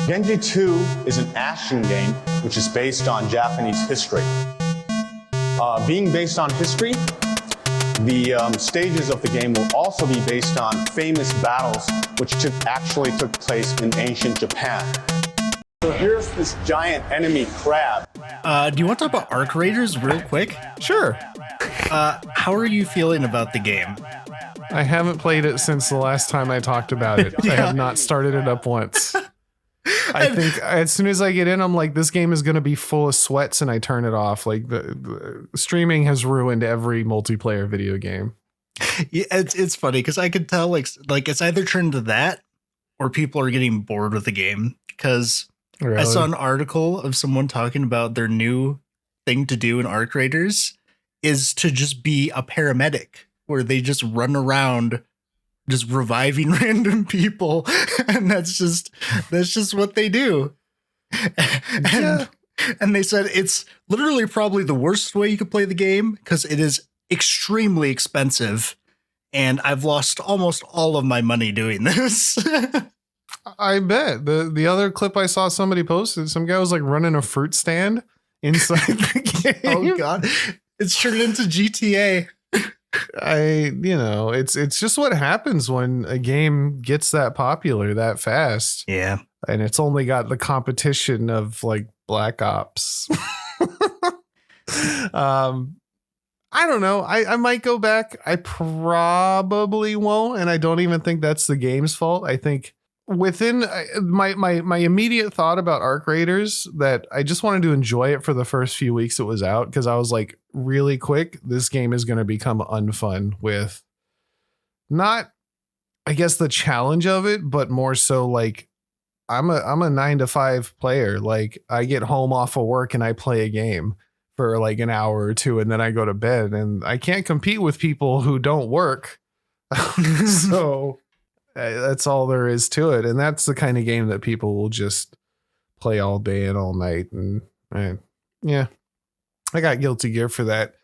Genji 2 is an action game which is based on Japanese history. Being based on history, the stages of the game will also be based on famous battles which actually took place in ancient Japan. So here's this giant enemy crab. Do you want to talk about Arc Raiders real quick? Sure. How are you feeling about the game? I haven't played it since the last time I talked about it. Yeah. I have not started it up once. I think as soon as I get in, I'm like, this game is going to be full of sweats, and I turn it off. Like the streaming has ruined every multiplayer video game. Yeah, it's funny because I could tell like it's either turned to that or people are getting bored with the game. Because Really? I saw an article of someone talking about their new thing to do in Arc Raiders is to just be a paramedic, where they just run around just reviving random people, and that's just what they do. And they said it's literally probably the worst way you could play the game because it is extremely expensive, and I've lost almost all of my money doing this. I bet. The other clip I saw somebody posted, some guy was like running a fruit stand inside the game. Oh god. It's turned into GTA. It's just what happens when a game gets that popular that fast. Yeah. And it's only got the competition of like Black Ops. I don't know. I might go back. I probably won't. And I don't even think that's the game's fault. I think within my immediate thought about Arc Raiders that I just wanted to enjoy it for the first few weeks it was out, because I was like, really quick, this game is going to become unfun with not, I guess, the challenge of it, but more so like I'm a 9-to-5 player. Like I get home off of work and I play a game for like an hour or two and then I go to bed, and I can't compete with people who don't work. So that's all there is to it. And that's the kind of game that people will just play all day and all night. And yeah, I got Guilty Gear for that.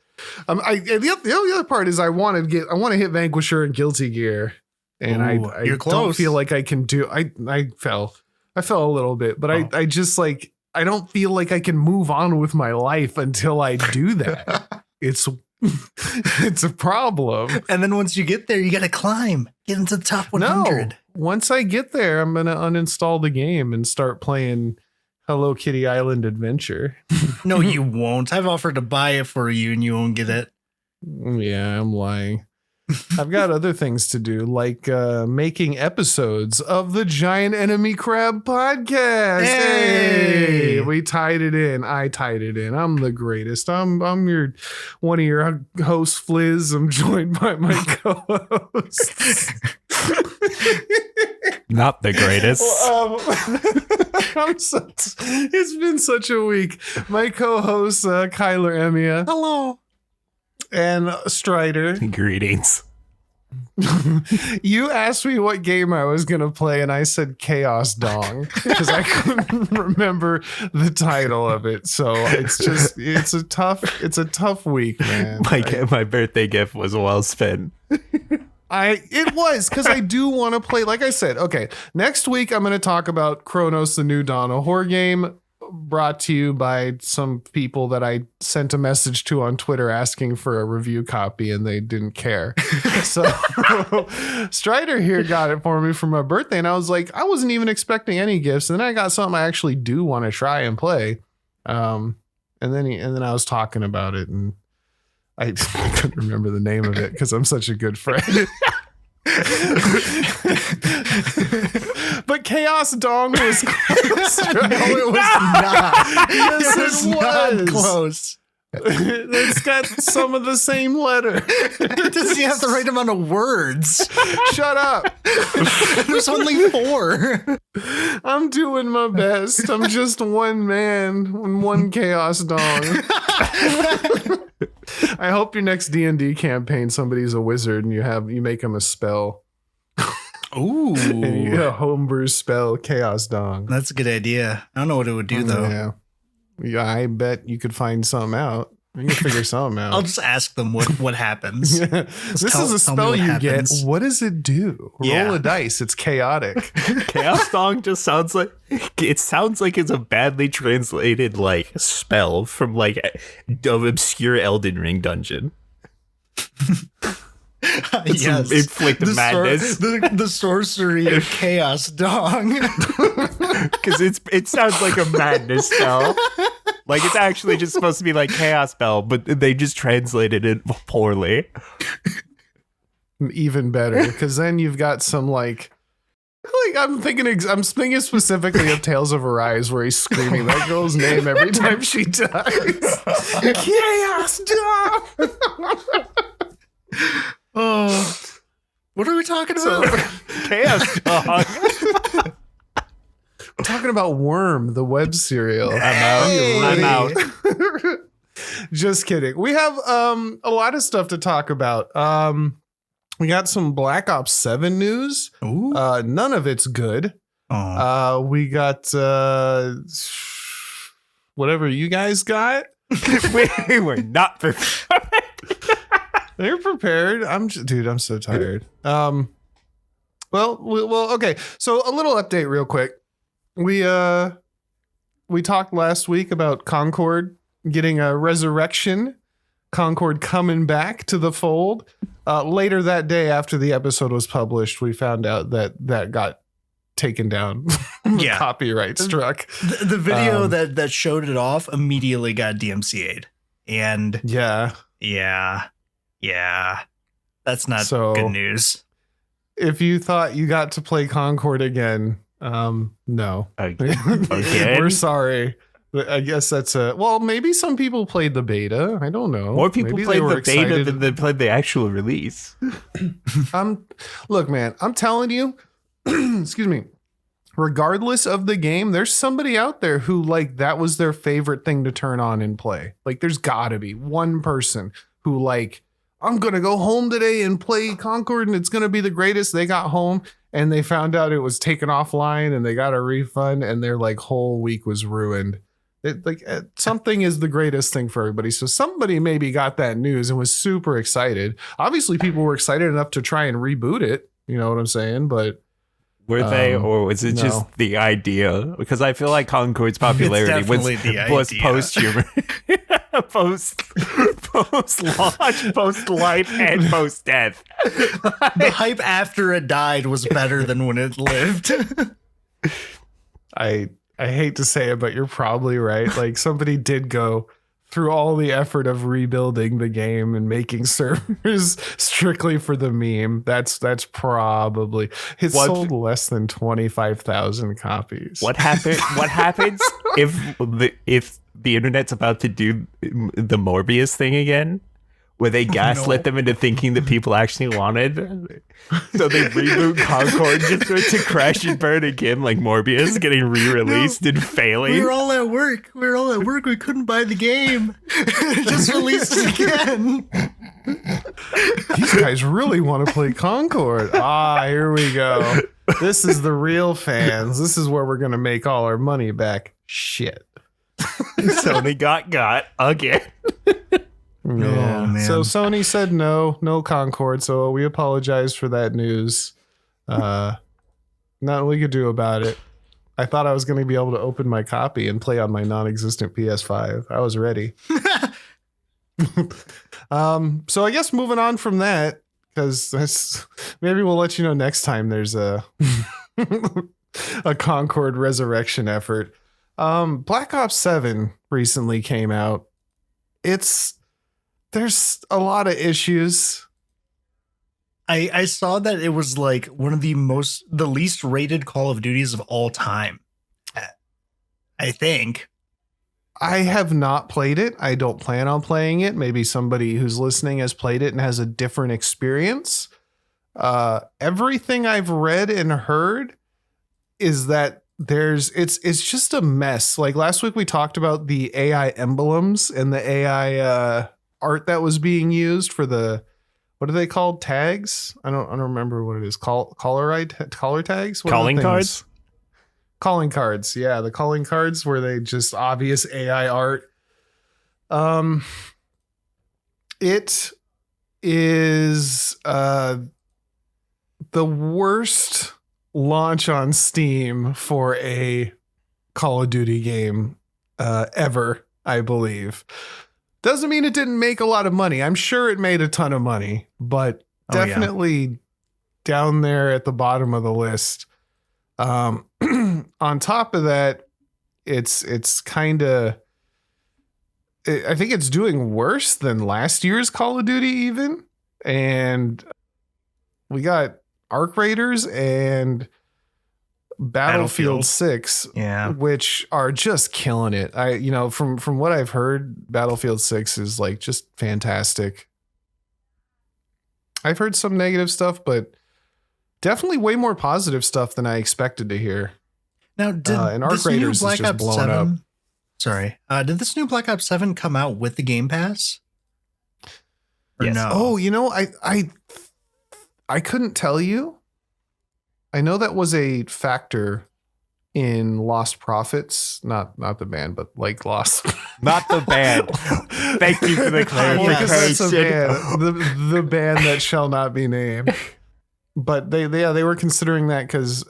The other part is I want to hit Vanquisher and Guilty Gear, and I don't feel like I can do. I fell a little bit, but I just like, I don't feel like I can move on with my life until I do that. It's a problem. And then once you get there, you got to climb, get into the top 100. No, once I get there, I'm going to uninstall the game and start playing Hello Kitty Island Adventure. No, you won't. I've offered to buy it for you and you won't get it. Yeah, I'm lying. I've got other things to do, like making episodes of the Giant Enemy Crab podcast. Hey, we tied it in. I tied it in. I'm the greatest. I'm one of your hosts, Fliz. I'm joined by my co-hosts. Not the greatest. It's been such a week. My co-host, KylarEmiya. Hello. And Strider. Greetings. You asked me what game I was going to play, and I said Chaos Dong because I couldn't remember the title of it. So it's a tough week, man. My birthday gift was well spent. It was, because I do want to play. Like I said, okay, next week I'm going to talk about Chronos, the New Dawn, a horror game brought to you by some people that I sent a message to on Twitter asking for a review copy, and they didn't care. So Strider here got it for me for my birthday, and I was like, I wasn't even expecting any gifts, and then I got something I actually do want to try and play. And then I was talking about it, and I couldn't remember the name of it because I'm such a good friend. But Chaos Dong was close. Right? No, it was not. Yes, it was not close. It's got some of the same letter. Does he have the right amount of words? Shut up. There's only 4. I'm doing my best. I'm just one man and one Chaos Dong. I hope your next D&D campaign, somebody's a wizard and you make him a spell. Ooh. And you homebrew spell Chaos Dong. That's a good idea. I don't know what it would do though. Yeah, I bet you could find some out. We can figure something out. I'll just ask them what happens. Yeah. This is a tell me spell what you happens. get. What does it do? Yeah. Roll a dice. It's chaotic. Chaos Dong just sounds like it's a badly translated like spell from like an obscure Elden Ring dungeon. Yes. Inflict the madness. The sorcery of chaos dong. Because it sounds like a madness spell. Like it's actually just supposed to be like chaos spell, but they just translated it poorly. Even better, because then you've got some like I'm thinking specifically of Tales of Arise, where he's screaming that girl's name every time she dies. Chaos dog. Oh, what are we talking about? Chaos dog. We're talking about Worm, the web serial. I'm out. Just kidding. We have a lot of stuff to talk about. We got some Black Ops 7 news. Ooh. None of it's good. We got whatever you guys got. We were not prepared. They're prepared. I'm so tired. Well, okay. So a little update real quick. We talked last week about Concord getting a resurrection. Concord coming back to the fold. Later that day, after the episode was published, we found out that got taken down. Yeah. Copyright struck. The video that showed it off immediately got DMCA'd. And Yeah. That's not So- good news. If you thought you got to play Concord again, no. Again? We're sorry. I guess that's maybe some people played the beta. I don't know. More people Maybe they played were the beta excited. than they played the actual release. Look, man, I'm telling you, excuse me, regardless of the game, there's somebody out there who like that was their favorite thing to turn on and play. Like there's gotta be one person who like, I'm going to go home today and play Concord and it's going to be the greatest. They got home and they found out it was taken offline and they got a refund and their like whole week was ruined. Something is the greatest thing for everybody. So somebody maybe got that news and was super excited. Obviously people were excited enough to try and reboot it. You know what I'm saying? But Were they, or was it no. just the idea? Because I feel like Concord's popularity definitely the was idea. post-humor. Post-launch, post-life, and post-death. The hype after it died was better than when it lived. I hate to say it, but you're probably right. Like somebody did go through all the effort of rebuilding the game and making servers strictly for the meme. That's probably sold less than 25,000 copies. What happens if the internet's about to do the Morbius thing again? Where they gaslit them into thinking that people actually wanted. So they reboot Concord just for it to crash and burn again, like Morbius getting re-released and failing. We were all at work. We couldn't buy the game. Just released it again. These guys really want to play Concord. Here we go. This is the real fans. This is where we're going to make all our money back. Shit. Sony got again. Yeah. Oh, man. So Sony said no Concord. So we apologize for that news. Nothing we could do about it. I thought I was going to be able to open my copy and play on my non-existent PS5. I was ready. So I guess moving on from that, because maybe we'll let you know next time there's a a Concord resurrection effort. Black Ops 7 recently came out. There's a lot of issues. I saw that it was like one of the least rated Call of Duties of all time. I think. I have not played it. I don't plan on playing it. Maybe somebody who's listening has played it and has a different experience. Everything I've read and heard is that it's just a mess. Like last week we talked about the AI emblems and the AI art that was being used for the, what are they called? Tags? I don't remember what it is. Collar tags? What are the Calling things? cards? Calling cards. Yeah, the calling cards where they just obvious AI art. It is the worst launch on Steam for a Call of Duty game ever, I believe. Doesn't mean it didn't make a lot of money. I'm sure it made a ton of money, but definitely down there at the bottom of the list. On top of that, it's kind of, I think it's doing worse than last year's Call of Duty even. And we got Arc Raiders and Battlefield 6, which are just killing it. From what I've heard, Battlefield 6 is like just fantastic. I've heard some negative stuff, but definitely way more positive stuff than I expected to hear. Now, did and Arc Raiders is just blowing up. Sorry. Did this new Black Ops 7 come out with the Game Pass? Or Yes. no? Oh, I couldn't tell you. I know that was a factor in lost profits, not the band, but like lost. Not the band. Thank you for the Because that's a clarification. band, the band that shall not be named. But they were considering that because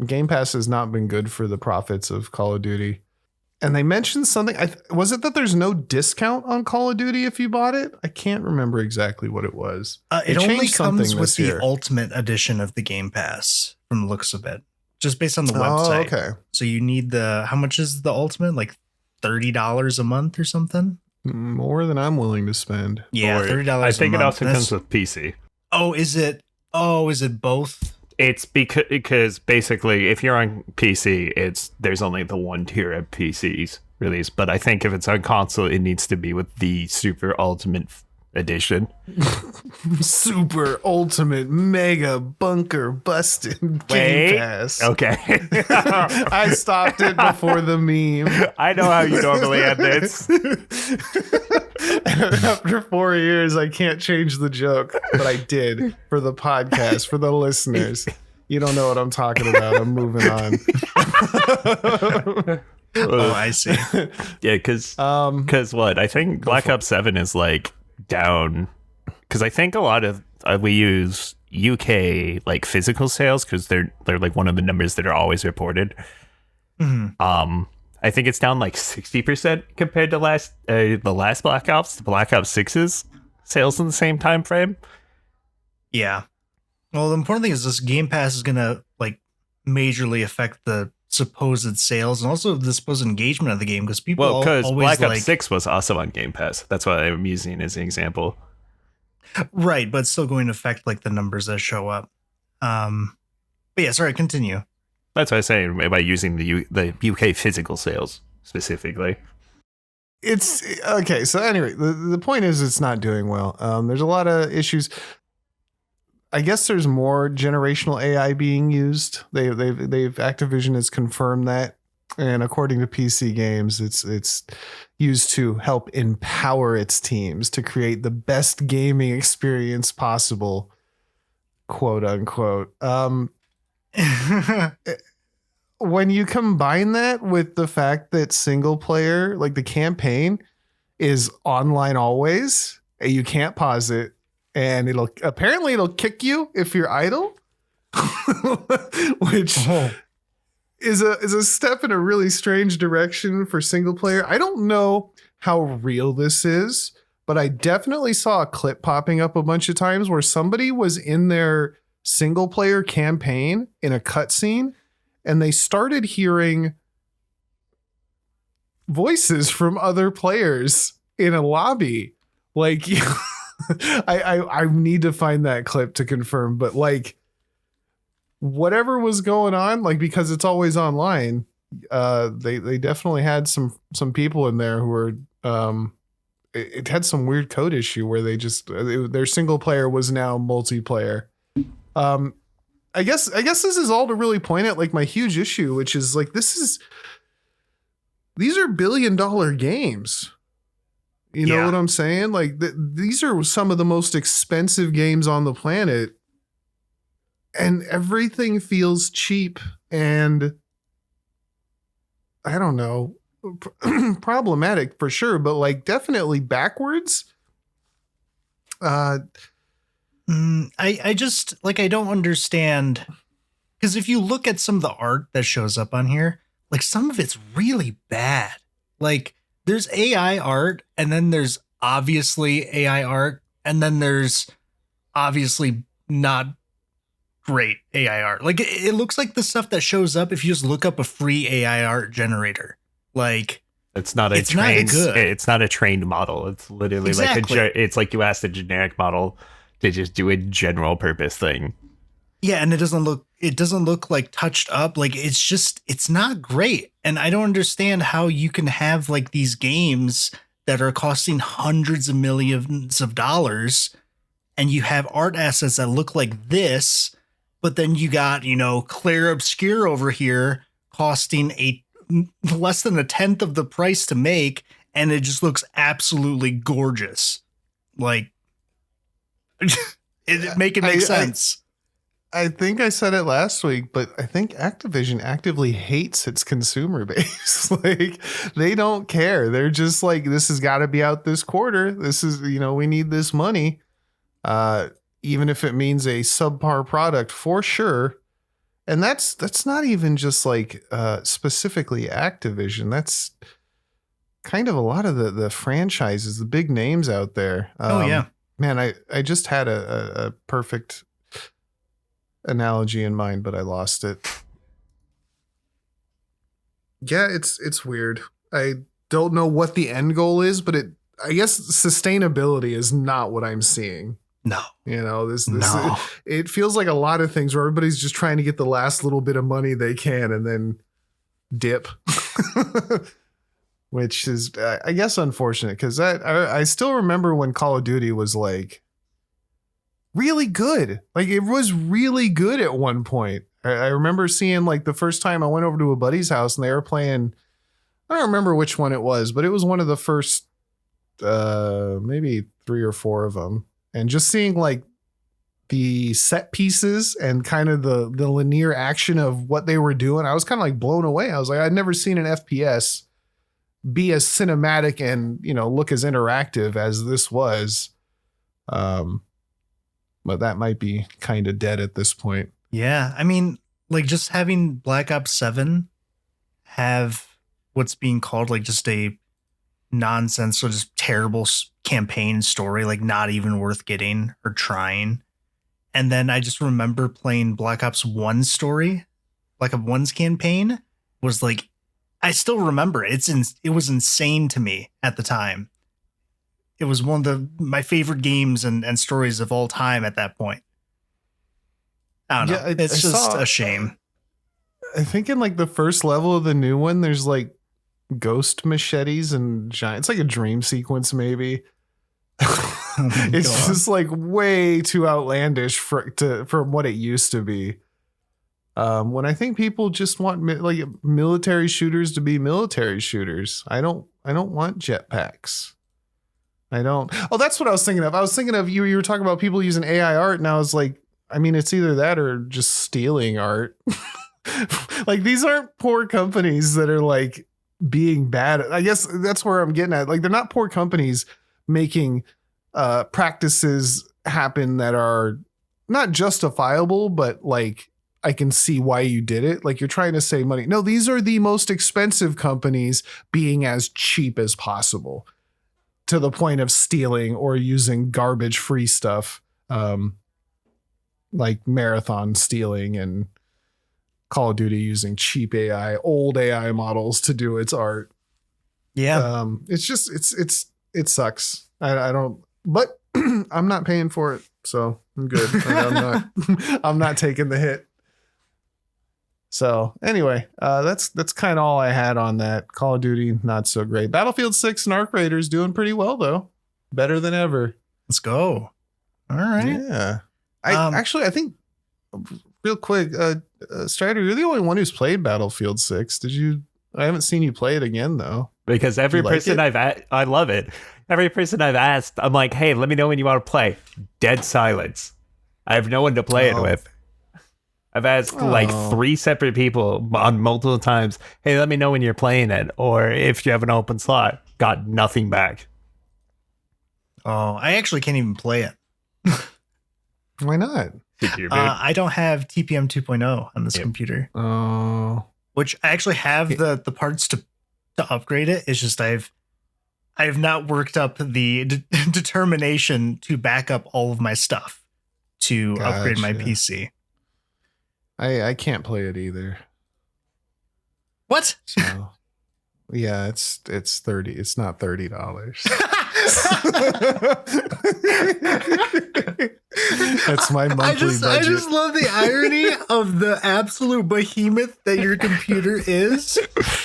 Game Pass has not been good for the profits of Call of Duty. And they mentioned something. Was it that there's no discount on Call of Duty if you bought it? I can't remember exactly what it was. It only changed something comes with this the year. Ultimate Edition of the Game Pass from the looks of it, just based on the website. Oh, okay. So you need how much is the Ultimate? Like $30 a month or something? More than I'm willing to spend. Yeah, Or- $30 a month. I think it also That's- comes with PC. Oh, is it? Oh, is it both? It's because basically, if you're on PC, there's only the one tier of PCs released. But I think if it's on console, it needs to be with the Super Ultimate Edition. Super ultimate mega bunker busted Wait. Game Pass. Okay. I stopped it before the meme. I know how you normally end this. After 4 years, I can't change the joke, but I did for the podcast, for the listeners. You don't know what I'm talking about. I'm moving on. Oh, I see. Yeah, because what? I think Black Ops 7 is like down because I think a lot of we use UK like physical sales because they're like one of the numbers that are always reported. Mhm. I think it's down like 60% compared to the last Black Ops, the Black Ops 6's sales in the same time frame. Yeah. Well, the important thing is this Game Pass is going to like majorly affect the supposed sales and also the supposed engagement of the game because people Well, because always Black Ops 6 was also on Game Pass. That's why I'm using it as an example. Right, but it's still going to affect like the numbers that show up. But yeah, sorry, continue. That's what I say by using the UK physical sales specifically. It's okay. So anyway, the point is it's not doing well. There's a lot of issues. I guess there's more generational AI being used. They've Activision has confirmed that, and according to PC Games, it's used to help empower its teams to create the best gaming experience possible, quote unquote. When you combine that with the fact that single player, like the campaign, is online always, and you can't pause it. And it'll kick you if you're idle, which is a step in a really strange direction for single player. I don't know how real this is, but I definitely saw a clip popping up a bunch of times where somebody was in their single player campaign in a cutscene and they started hearing voices from other players in a lobby. Like, I need to find that clip to confirm, but like whatever was going on, like, because it's always online, they definitely had some people in there who were, it had some weird code issue where they just, their single player was now multiplayer. I guess this is all to really point at like my huge issue, which is like, these are $1 billion games. You know what I'm saying? Like these are some of the most expensive games on the planet, and everything feels cheap and I don't know, problematic for sure, but like definitely backwards. I just like, I don't understand, because if you look at some of the art that shows up on here, like some of it's really bad. Like there's AI art, and then there's obviously AI art, and then there's obviously not great AI art. Like it looks like the stuff that shows up if you just look up a free AI art generator. Like it's not a trained model. It's literally exactly. it's like you asked a generic model to just do a general purpose thing. Yeah, and it doesn't look like touched up. Like it's not great. And I don't understand how you can have like these games that are costing hundreds of millions of dollars, and you have art assets that look like this, but then you got, Clair Obscure over here costing less than a tenth of the price to make, and it just looks absolutely gorgeous. Like it make it make sense. I think I said it last week, but I think Activision actively hates its consumer base. Like they don't care. They're just like, this has got to be out this quarter. This is, we need this money. Even if it means a subpar product for sure. And that's not even just like specifically Activision. That's kind of a lot of the franchises, the big names out there. Yeah. Man, I just had a perfect analogy in mind, but I lost it. Yeah, it's weird. I don't know what the end goal is, but I guess sustainability is not what I'm seeing. No. It feels like a lot of things where everybody's just trying to get the last little bit of money they can and then dip. Which is, I guess, unfortunate, because I still remember when Call of Duty was like really good. Like it was really good at one point. I remember seeing like the first time I went over to a buddy's house and they were playing, I don't remember which one it was, but it was one of the first maybe 3 or 4 of them. And just seeing like the set pieces and kind of the linear action of what they were doing, I was kind of like blown away. I was like, I'd never seen an FPS be as cinematic and, look as interactive as this was. But that might be kind of dead at this point. Yeah. I mean, like just having Black Ops 7 have what's being called like just a nonsense or just terrible campaign story, like not even worth getting or trying. And then I just remember playing Black Ops 1 story, Black Ops 1's campaign was like, I still remember it was insane to me at the time. It was one of my favorite games and stories of all time at that point. I don't know. It's just a shame. I think in like the first level of the new one, there's like ghost machetes and giant. It's like a dream sequence, maybe. It's just like way too outlandish from what it used to be. When I think people just want like military shooters to be military shooters. I don't want jetpacks. I don't. Oh, that's what I was thinking of. I was thinking of you were talking about people using AI art, and I was like, I mean, it's either that or just stealing art. Like these aren't poor companies that are like being bad. I guess that's where I'm getting at. Like they're not poor companies making practices happen that are not justifiable, but like I can see why you did it. Like you're trying to save money. No, these are the most expensive companies being as cheap as possible to the point of stealing or using garbage free stuff. Like Marathon stealing and Call of Duty using cheap AI, old AI models to do its art. Yeah. It's just, it sucks. I don't, but I'm not paying for it. So I'm good. I'm not taking the hit. So anyway, that's kind of all I had on that. Call of Duty, not so great. Battlefield 6 and Arc Raiders doing pretty well though. Better than ever. Let's go. All right. Yeah. I think real quick, Strider, you're the only one who's played Battlefield 6. I haven't seen you play it again though. Because every person I love it. Every person I've asked, I'm like, hey, let me know when you want to play. Dead silence. I have no one to play it with. I've asked like 3 separate people on multiple times, hey, let me know when you're playing it, or if you have an open slot. Got nothing back. Oh, I actually can't even play it. Why not? I don't have TPM 2.0 on this computer. Oh, which I actually have the parts to upgrade it. It's just I have not worked up the determination to back up all of my stuff to upgrade my PC. I can't play it either. What? So yeah, it's 30. It's not $30. That's my monthly budget. I just love the irony of the absolute behemoth that your computer is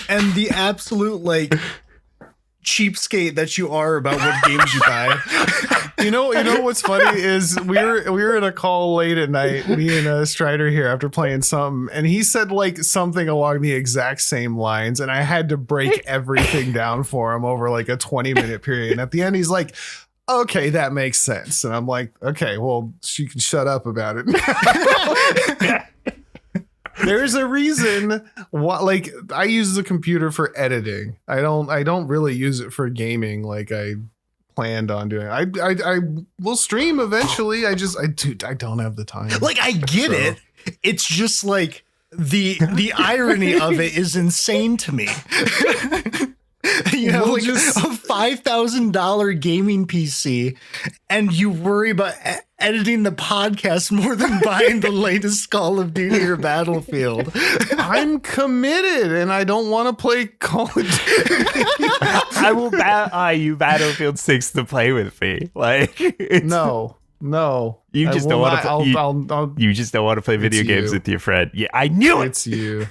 and the absolute like cheapskate that you are about what games you buy. You know what's funny is we were in a call late at night, me and Strider here after playing something, and he said like something along the exact same lines, and I had to break everything down for him over like a 20-minute period. And at the end, he's like, "Okay, that makes sense." And I'm like, "Okay, well, you can shut up about it." There's a reason why, like, I use the computer for editing. I don't really use it for gaming like I planned on doing. I will stream eventually. I don't have the time. Like, I get it. It's just like the irony of it is insane to me. You have like a $5,000 gaming PC, and you worry about editing the podcast more than buying the latest Call of Duty or Battlefield. I'm committed, and I don't want to play Call of Duty. I will buy you Battlefield 6 to play with me. Like, no. You just don't want to. You just don't want to play video games with your friend. Yeah, I knew it. It's you.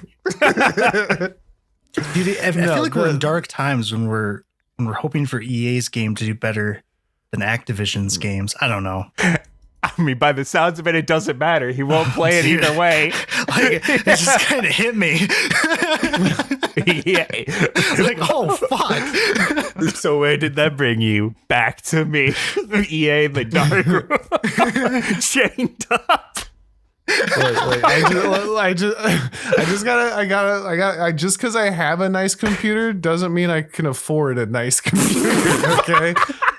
Dude, I feel like we're in dark times when we're hoping for EA's game to do better than Activision's games. I don't know. I mean, by the sounds of it, it doesn't matter. He won't play it either way. Like, it just kind of hit me. Yeah. Like, oh, fuck. So where did that bring you? Back to me. EA in the dark room. Chained up. Wait. Just because I have a nice computer doesn't mean I can afford a nice computer. Okay,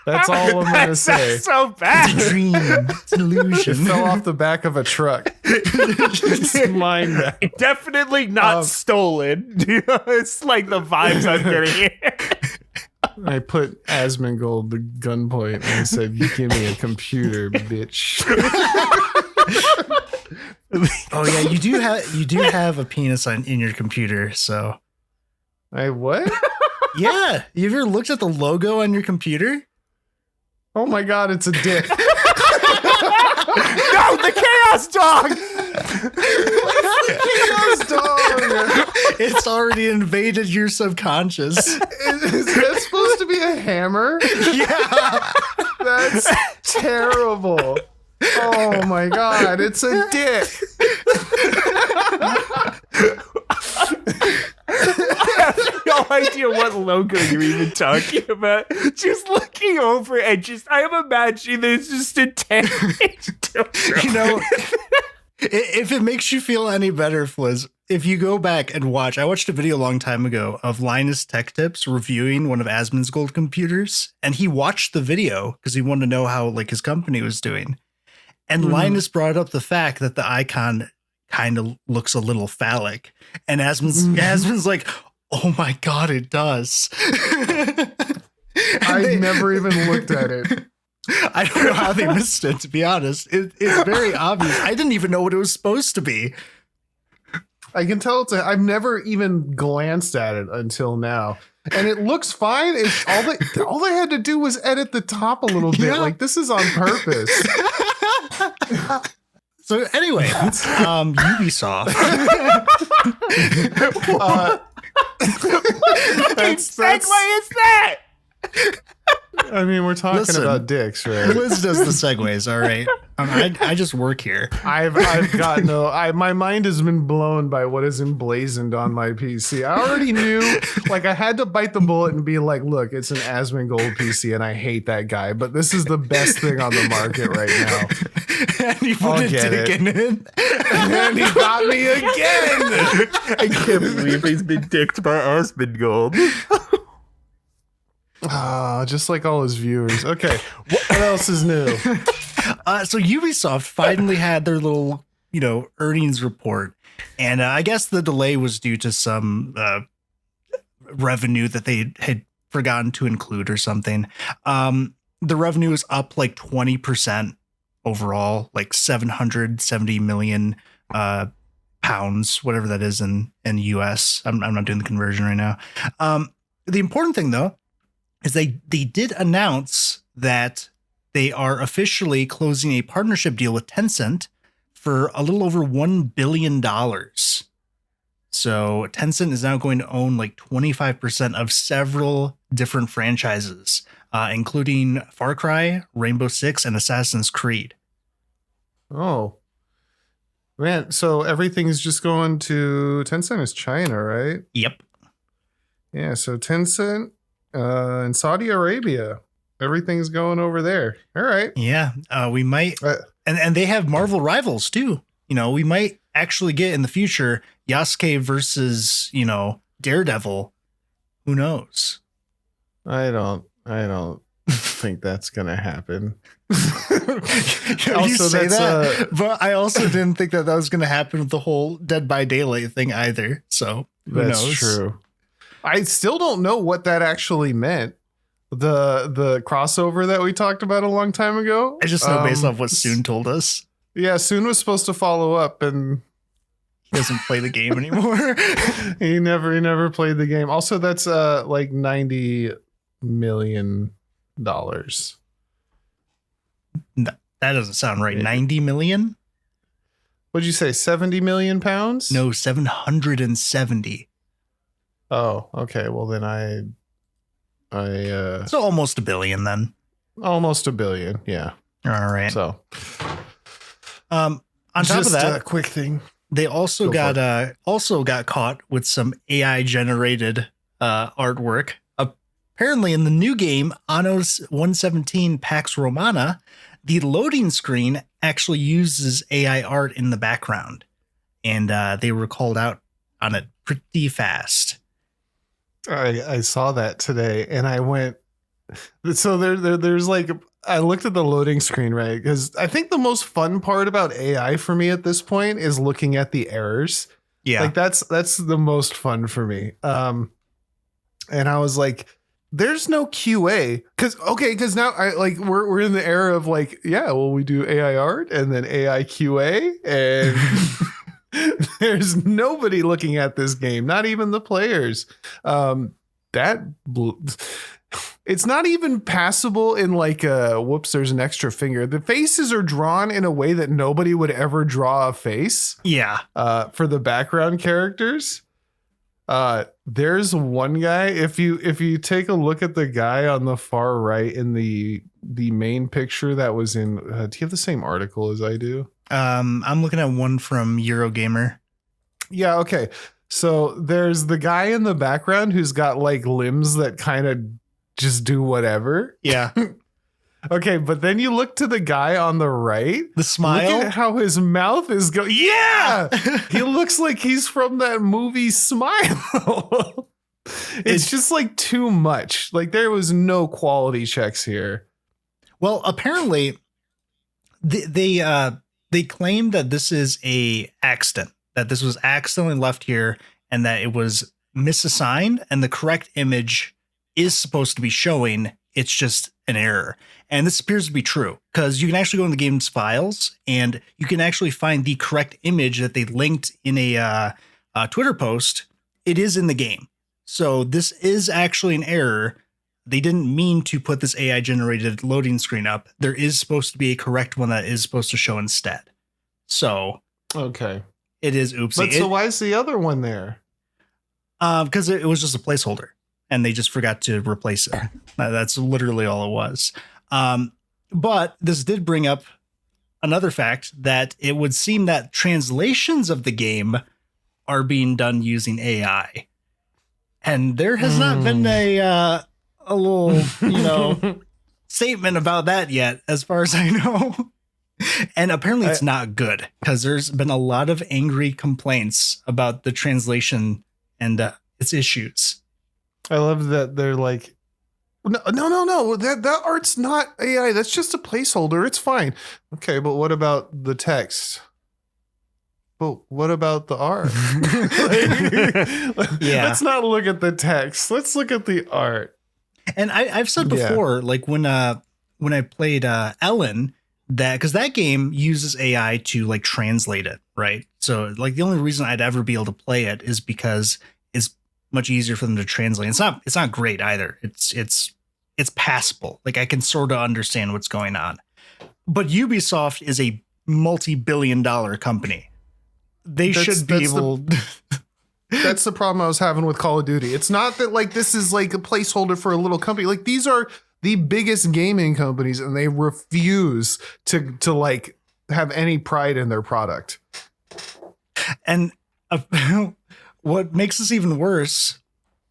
that's all I'm gonna say. So bad. It's a dream. It's an illusion. It fell off the back of a truck. Just mind that. Definitely not stolen. It's like the vibes I'm getting here. I put Asmongold the gunpoint and I said, "You give me a computer, bitch." Oh yeah, you do have a penis in your computer, so. I what? Yeah, you ever looked at the logo on your computer? Oh my god, it's a dick. No, the Chaos Dog. Chaos Dog. It's already invaded your subconscious. Is that supposed to be a hammer? Yeah, that's terrible. Oh my god, it's a dick. I have no idea what logo you're even talking about. Just looking over and I am imagining there's just a 10-inch dildo. You know, if it makes you feel any better, Fliz, if you go back and watch, I watched a video a long time ago of Linus Tech Tips reviewing one of Asmongold computers, and he watched the video because he wanted to know how like his company was doing. And Linus brought up the fact that the icon kind of looks a little phallic. And Asmon's like, oh my God, it does. I never even looked at it. I don't know how they missed it, to be honest. It's very obvious. I didn't even know what it was supposed to be. I can tell I've never even glanced at it until now. And it looks fine. It's all they had to do was edit the top a little bit. Yeah. Like, this is on purpose. So anyway, Ubisoft. What segue is that? I mean, we're talking about dicks, right? Liz does the segues, all right. I just work here. I've got my mind has been blown by what is emblazoned on my PC. I already knew, like, I had to bite the bullet and be like, look, it's an Asmongold PC and I hate that guy, but this is the best thing on the market right now. And he put a dick in it. And he got me again. I can't believe he's been dicked by Asmongold. Just like all his viewers. Okay, what else is new? So Ubisoft finally had their little, earnings report. And I guess the delay was due to some revenue that they had forgotten to include or something. The revenue is up like 20% overall, like 770 million pounds, whatever that is in US. I'm not doing the conversion right now. The important thing, though, is they did announce that they are officially closing a partnership deal with Tencent for a little over $1 billion. So Tencent is now going to own like 25% of several different franchises, including Far Cry, Rainbow Six, and Assassin's Creed. Oh, man. So everything's just going to Tencent is China, right? Yep. Yeah. So Tencent and Saudi Arabia, everything's going over there. All right. Yeah. We might. And they have Marvel Rivals, too. We might actually get in the future Yasuke versus, Daredevil. Who knows? I don't think that's gonna happen. You say that, but I also didn't think that was gonna happen with the whole Dead by Daylight thing either. So who that's knows? True. I still don't know what that actually meant. The crossover that we talked about a long time ago. I just know based off what Soon told us. Yeah, Soon was supposed to follow up, and he doesn't play the game anymore. he never played the game. Also, that's like $90 million. No, that doesn't sound right. 90 million? What'd you say? 70 million pounds? No, 770. Oh, okay. Well, then I so almost $1 billion then. Almost $1 billion. Yeah. All right. So, on top of that, a quick thing. They also got caught with some AI generated artwork. Apparently, in the new game, Anno's 117 Pax Romana, the loading screen actually uses AI art in the background, and they were called out on it pretty fast. I saw that today, and I went. So there's like, I looked at the loading screen, right? Because I think the most fun part about AI for me at this point is looking at the errors. Yeah, like that's the most fun for me. And I was like, there's no QA because now we're in the era of like, yeah, well, we do AI art and then AI QA, and there's nobody looking at this game, not even the players. It's not even passable in like whoops, there's an extra finger. The faces are drawn in a way that nobody would ever draw a face. Yeah. For the background characters. There's one guy. If you take a look at the guy on the far right in the main picture that was in, do you have the same article as I do? I'm looking at one from Eurogamer. Yeah. Okay. So there's the guy in the background who's got like limbs that kind of just do whatever. Yeah. Okay, but then you look to the guy on the right. The smile. Look at how his mouth is going. Yeah! He looks like he's from that movie Smile. It's just like too much. Like there was no quality checks here. Well, apparently they claim that this is a accident, that this was accidentally left here and that it was misassigned and the correct image is supposed to be showing. It's just an error. And this appears to be true because you can actually go in the game's files and you can actually find the correct image that they linked in a Twitter post. It is in the game. So this is actually an error. They didn't mean to put this AI generated loading screen up. There is supposed to be a correct one that is supposed to show instead. So okay, it is oopsie. But so why is the other one there? Because it was just a placeholder. And they just forgot to replace it. That's literally all it was. But this did bring up another fact that it would seem that translations of the game are being done using AI. And there has not been a little, statement about that yet, as far as I know. And apparently it's not good because there's been a lot of angry complaints about the translation and its issues. I love that they're like, No. That art's not AI. That's just a placeholder. It's fine. Okay, but what about the text? But what about the art? Yeah. Let's not look at the text. Let's look at the art. And I've said before, like when I played Ellen, that because that game uses AI to like translate it, right? So like the only reason I'd ever be able to play it is because it's much easier for them to translate. It's not great either. It's passable. Like I can sort of understand what's going on. But Ubisoft is a multi-billion-dollar company. They should be able. That's the problem I was having with Call of Duty. It's not that like this is like a placeholder for a little company. Like these are the biggest gaming companies, and they refuse to like have any pride in their product. And what makes this even worse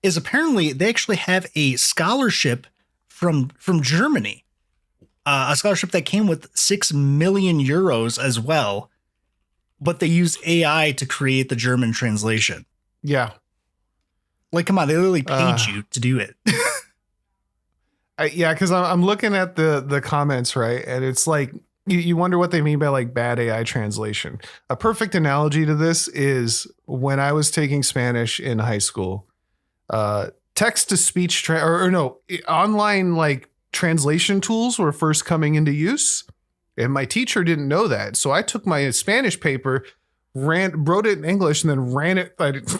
is apparently they actually have a scholarship from Germany, a scholarship that came with 6 million euros as well. But they use AI to create the German translation. Yeah. Like, come on, they literally paid you to do it. Yeah, because I'm looking at the comments, right? And it's like, you wonder what they mean by like bad AI translation. A perfect analogy to this is when I was taking Spanish in high school, text to speech, online like translation tools were first coming into use. And my teacher didn't know that. So I took my Spanish paper, wrote it in English, and then ran it.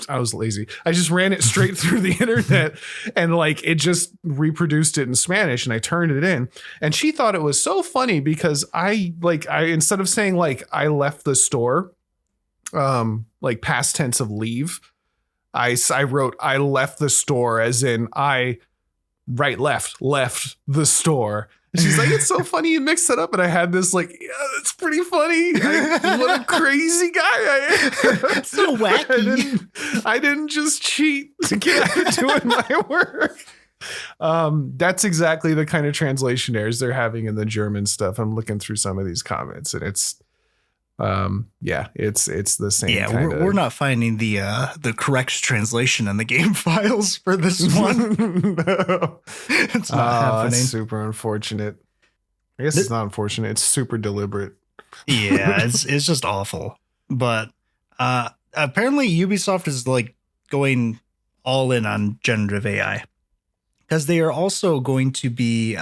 I was lazy. I just ran it straight through the internet, and like it just reproduced it in Spanish, and I turned it in. And she thought it was so funny because I instead of saying like I left the store, like past tense of leave, I wrote I left the store as in I left the store. And she's like, it's so funny you mixed it up. And I had this like, yeah, that's pretty funny. What a crazy guy I am. So wacky. I didn't just cheat to get out of doing my work. That's exactly the kind of translation errors they're having in the German stuff. I'm looking through some of these comments, and it's it's the same. Yeah, we're not finding the correct translation in the game files for this one. No. It's not happening. It's super unfortunate. I guess it's not unfortunate. It's super deliberate. Yeah, it's just awful. But apparently Ubisoft is like going all in on generative AI because they are also going to be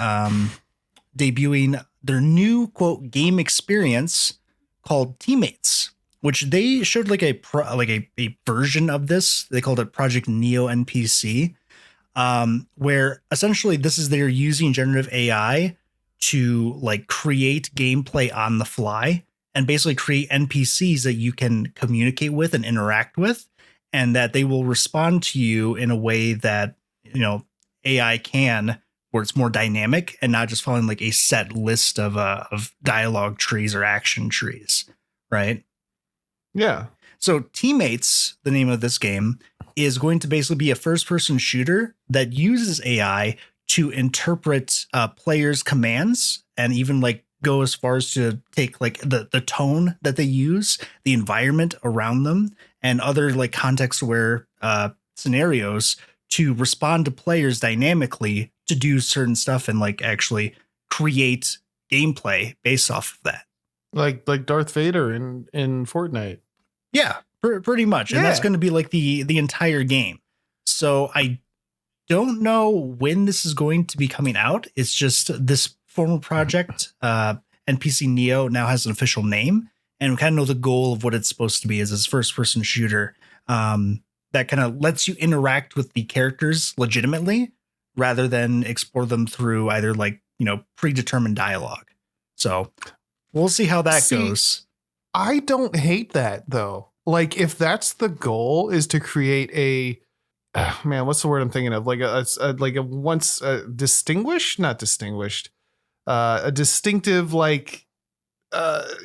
debuting their new quote game experience called Teammates, which they showed like a version of this. They called it Project Neo NPC, where essentially this is they're using generative AI to like create gameplay on the fly and basically create NPCs that you can communicate with and interact with, and that they will respond to you in a way that, you know, AI can, where it's more dynamic and not just following like a set list of dialogue trees or action trees, right? Yeah. So Teammates, the name of this game, is going to basically be a first-person shooter that uses AI to interpret players' commands and even like go as far as to take like the tone that they use, the environment around them, and other like context-aware scenarios to respond to players dynamically to do certain stuff and like actually create gameplay based off of that. Like Darth Vader in Fortnite. Yeah, pretty much. And that's going to be like the entire game. So I don't know when this is going to be coming out. It's just this formal project, NPC Neo, now has an official name, and we kind of know the goal of what it's supposed to be is this first person shooter that kind of lets you interact with the characters legitimately rather than explore them through either like, you know, predetermined dialogue. So we'll see how that goes. I don't hate that though. Like if that's the goal, is to create a what's the word I'm thinking of? Like a distinctive, like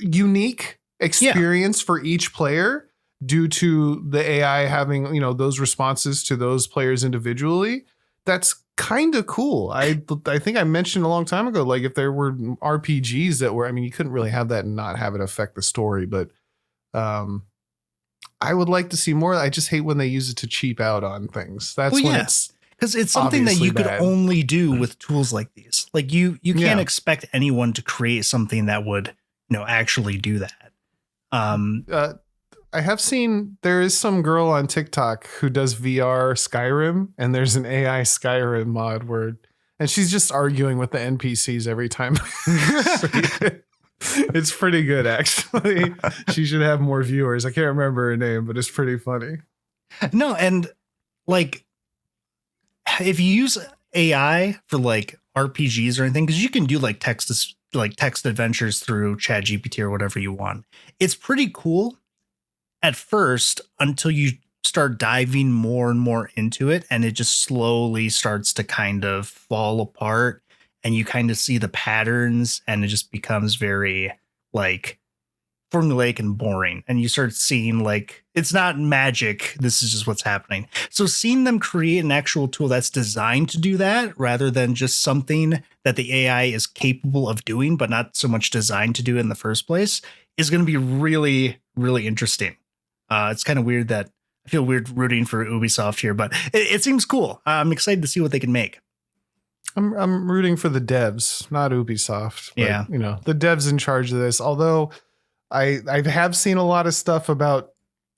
unique experience for each player due to the AI having, you know, those responses to those players individually. That's kind of cool. I think I mentioned a long time ago, like if there were RPGs that were, I mean, you couldn't really have that and not have it affect the story, but I would like to see more. I just hate when they use it to cheap out on things. That's when it's Because it's something that obviously you could bad. only do with tools like these. Like you can't Yeah. expect anyone to create something that would, actually do that. I have seen there is some girl on TikTok who does VR Skyrim, and there's an AI Skyrim mod and she's just arguing with the NPCs every time. It's pretty good, actually. She should have more viewers. I can't remember her name, but it's pretty funny. No, and like if you use AI for like RPGs or anything, because you can do like text adventures through ChatGPT or whatever you want. It's pretty cool at first until you start diving more and more into it, and it just slowly starts to kind of fall apart, and you kind of see the patterns, and it just becomes very like formulaic and boring, and you start seeing like it's not magic, this is just what's happening. So seeing them create an actual tool that's designed to do that rather than just something that the AI is capable of doing but not so much designed to do it in the first place is going to be really, really interesting. It's kind of weird that I feel weird rooting for Ubisoft here, but it seems cool. I'm excited to see what they can make. I'm rooting for the devs, not Ubisoft. But, Yeah. the devs in charge of this. Although I have seen a lot of stuff about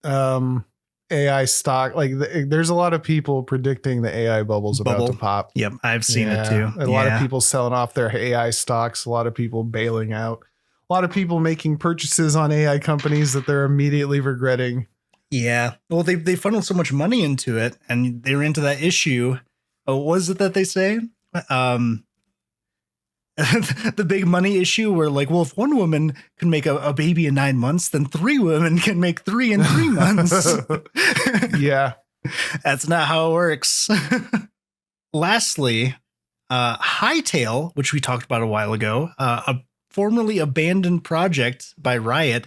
AI stock. Like there's a lot of people predicting the AI bubble's about to pop. Yep, I've seen it too. A lot of people selling off their AI stocks. A lot of people bailing out. A lot of people making purchases on AI companies that they're immediately regretting. Yeah. Well, they funneled so much money into it, and they were into that issue. What was it that they say? The big money issue where like, well, if one woman can make a baby in 9 months, then 3 women can make 3 in 3 months. Yeah. That's not how it works. Lastly, Hytale, which we talked about a while ago, a formerly abandoned project by Riot,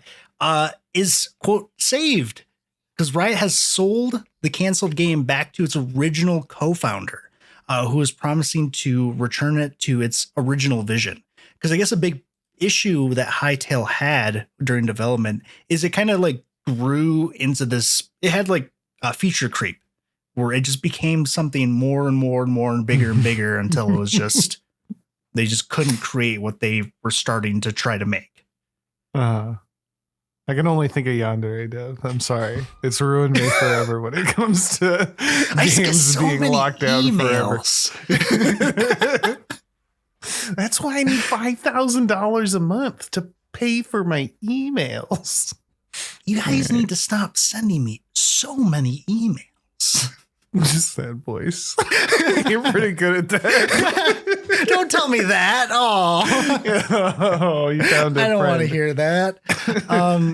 is, quote, saved because Riot has sold the canceled game back to its original co-founder, who is promising to return it to its original vision. Because I guess a big issue that Hytale had during development is it kind of like grew into this. It had like a feature creep where it just became something more and more and more and bigger until it was just they just couldn't create what they were starting to try to make. I can only think of Yandere Dev. I'm sorry. It's ruined me forever when it comes to games being locked down forever. That's why I need $5,000 a month to pay for my emails. You guys need to stop sending me so many emails. Just that voice. You're pretty good at that. Don't tell me that. Oh, you found a I don't want to friend. hear that.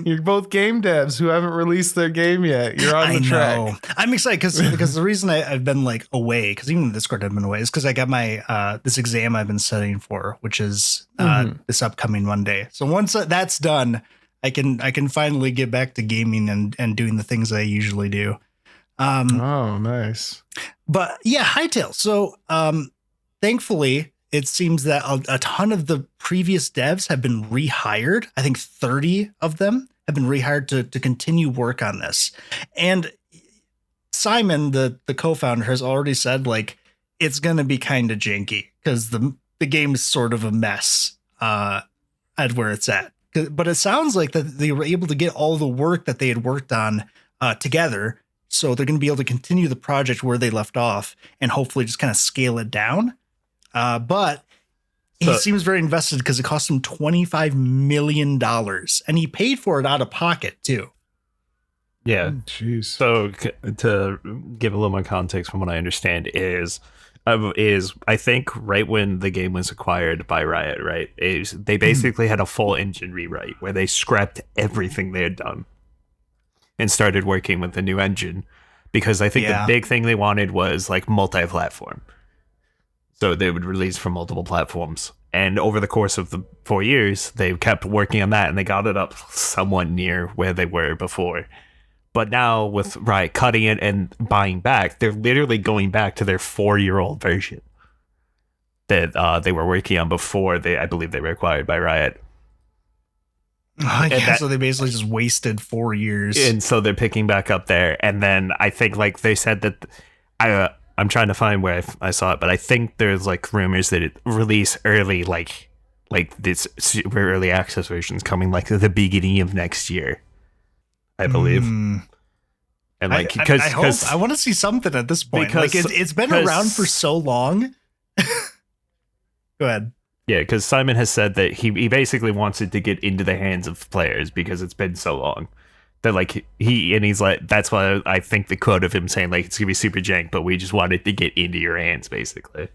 You're both game devs who haven't released their game yet. You're on the track. I'm excited because the reason I've been like away, because even the Discord I've been away, is because I got my this exam I've been studying for, which is this upcoming Monday. So once that's done, I can finally get back to gaming and doing the things I usually do. Oh, nice. But yeah, Hytale. So thankfully, it seems that a ton of the previous devs have been rehired. I think 30 of them have been rehired to continue work on this. And Simon, the co-founder, has already said like it's going to be kind of janky because the game is sort of a mess at where it's at. But it sounds like that they were able to get all the work that they had worked on together. So they're going to be able to continue the project where they left off and hopefully just kind of scale it down. But he seems very invested because it cost him $25 million and he paid for it out of pocket too. Yeah. Jeez. So to give a little more context from what I understand is I think right when the game was acquired by Riot, right, they basically had a full engine rewrite where they scrapped everything they had done and started working with the new engine because I think the big thing they wanted was like multi-platform. So they would release from multiple platforms. And over the course of the 4 years, they kept working on that and they got it up somewhat near where they were before. But now with Riot cutting it and buying back, they're literally going back to their 4-year-old version that they were working on before I believe they were acquired by Riot. So they basically just wasted 4 years. And so they're picking back up there. And then I think like they said that I'm trying to find where I saw it, but I think there's like rumors that it release early, like this super early access version is coming like the beginning of next year, I believe. And like, because I want to see something at this point. Because like it's been around for so long. Go ahead. Yeah, because Simon has said that he basically wants it to get into the hands of players because it's been so long. That like he's like, that's why I think the quote of him saying like it's gonna be super jank, but we just want it to get into your hands, basically.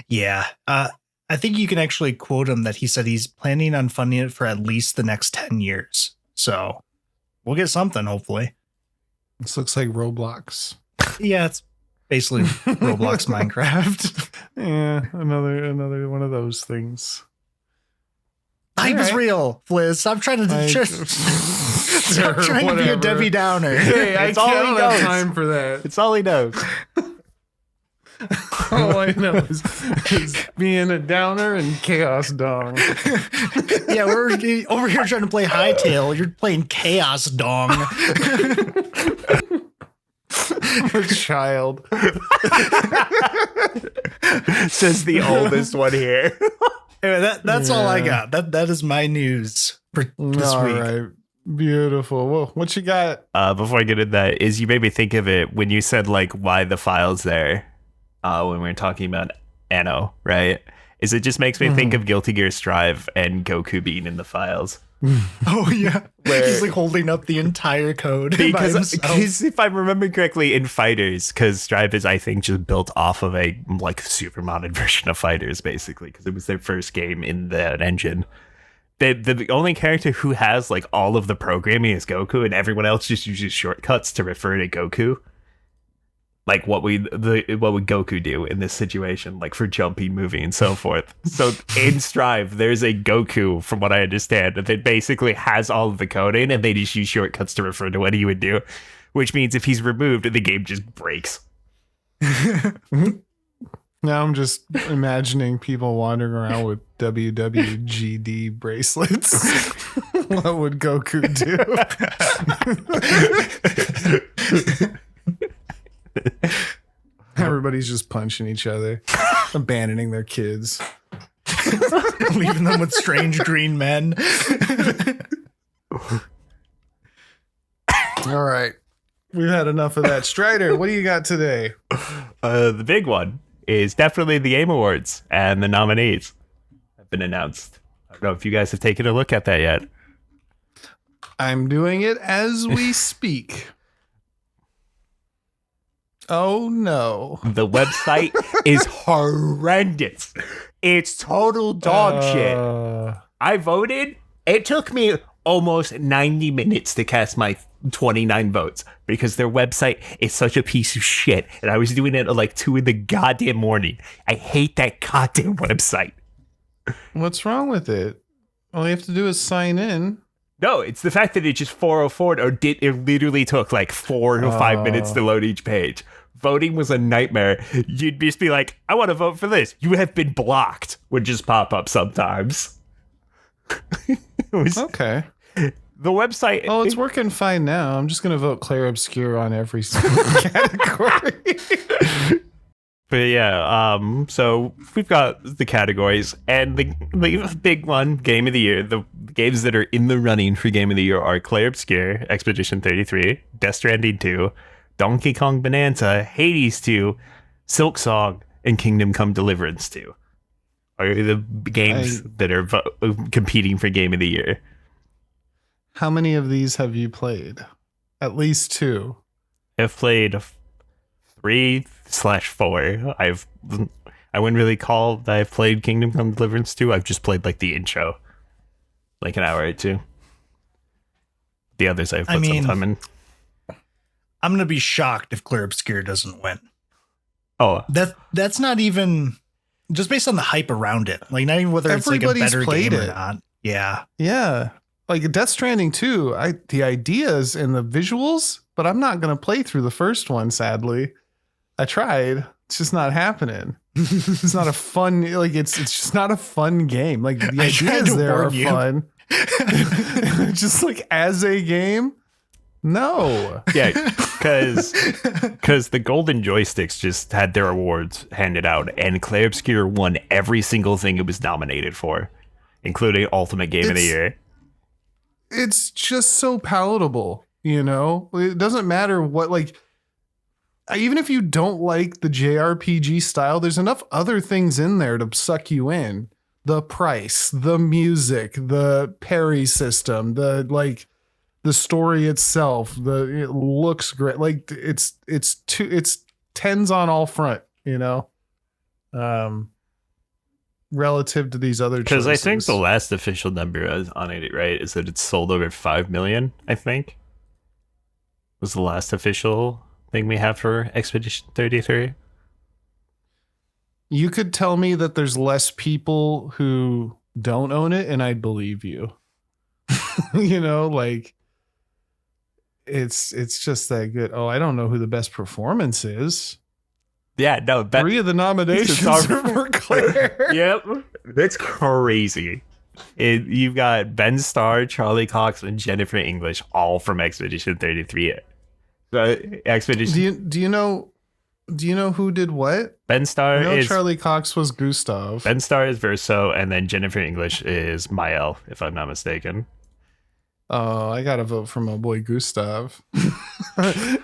Yeah, I think you can actually quote him that he said he's planning on funding it for at least the next 10 years. So we'll get something, hopefully. This looks like Roblox. Yeah, it's basically Roblox Minecraft. Yeah, another one of those things. Hype is real, Fliz. Stop trying to stop trying to be a Debbie Downer. Hey, I don't have time for that. It's all he knows. All I know is being a downer and chaos dong. Yeah, we're over here trying to play Hytale. You're playing chaos dong. I'm a child. Says the oldest one here. Anyway, that's all I got. That is my news for this all week. Right. Beautiful. Whoa, what you got? Before I get into that, is you made me think of it when you said like why the file's there when we were talking about Anno, right? Is it just makes me think of Guilty Gear Strive and Goku being in the files. Oh yeah, he's like holding up the entire code because if I remember correctly in Fighters, because Strive is I think just built off of a like super modded version of Fighters basically because it was their first game in that engine. The only character who has like all of the programming is Goku, and everyone else just uses shortcuts to refer to Goku. Like what would Goku do in this situation, like for jumping, moving, and so forth. So in Strive, there's a Goku, from what I understand, that basically has all of the coding, and they just use shortcuts to refer to what he would do, which means if he's removed, the game just breaks. Now I'm just imagining people wandering around with WWGD bracelets. What would Goku do? Everybody's just punching each other, abandoning their kids, leaving them with strange green men. All right. We've had enough of that. Strider, what do you got today? The big one is definitely the Game Awards, and the nominees have been announced. I don't know if you guys have taken a look at that yet. I'm doing it as we speak. Oh no. The website is horrendous. It's total dog shit. I voted. It took me almost 90 minutes to cast my 29 votes because their website is such a piece of shit. And I was doing it at like 2 in the goddamn morning. I hate that goddamn website. What's wrong with it? All you have to do is sign in. No, it's the fact that it just 404 or it literally took like 4 to 5 minutes to load each page. Voting was a nightmare. You'd just be like, I want to vote for this. You have been blocked would just pop up sometimes. Okay. The website. Oh, it's working fine now. I'm just going to vote Clair Obscure on every single category. But yeah, so we've got the categories, and the big one, Game of the Year. The games that are in the running for Game of the Year are Clair Obscure, Expedition 33, Death Stranding 2, Donkey Kong Bonanza, Hades 2, Silk Song, and Kingdom Come Deliverance 2 are the games that are competing for Game of the Year. How many of these have you played? At least 2. I've played 3/4. I wouldn't really call that I've played Kingdom Come Deliverance 2. I've just played like the intro, like an hour or 2. The others I've put some time in. I'm gonna be shocked if Clair Obscure doesn't win. Oh, that's not even just based on the hype around it. Like not even whether it's like a better game or not. Yeah. Yeah. Like Death Stranding 2, the ideas and the visuals, but I'm not gonna play through the first one, sadly. I tried. It's just not happening. It's not a fun, like it's just not a fun game. Like the ideas there are fun. Just like as a game, No. Yeah, because the golden joysticks just had their awards handed out, and Clair Obscure won every single thing it was nominated for, including Ultimate Game of the Year. It's just so palatable, you know? It doesn't matter what, like, even if you don't like the JRPG style, there's enough other things in there to suck you in. The price, the music, the parry system, the story itself, it looks great. Like it's tens on all front, you know, relative to these other choices. Because I think the last official number on it, right, is that it's sold over 5 million, I think. Was the last official thing we have for Expedition 33. You could tell me that there's less people who don't own it, and I'd believe you. You know, like it's just that good. Oh, I don't know who the best performance is. Yeah, no, 3 of the nominations are for Claire. Yep, that's crazy. You've got Ben Starr, Charlie Cox, and Jennifer English, all from Expedition 33. Expedition. Do you know who did what? Ben Starr is Charlie Cox was Gustav. Ben Starr is Verso, and then Jennifer English is Mael, if I'm not mistaken. Oh, I gotta vote for my boy Gustav.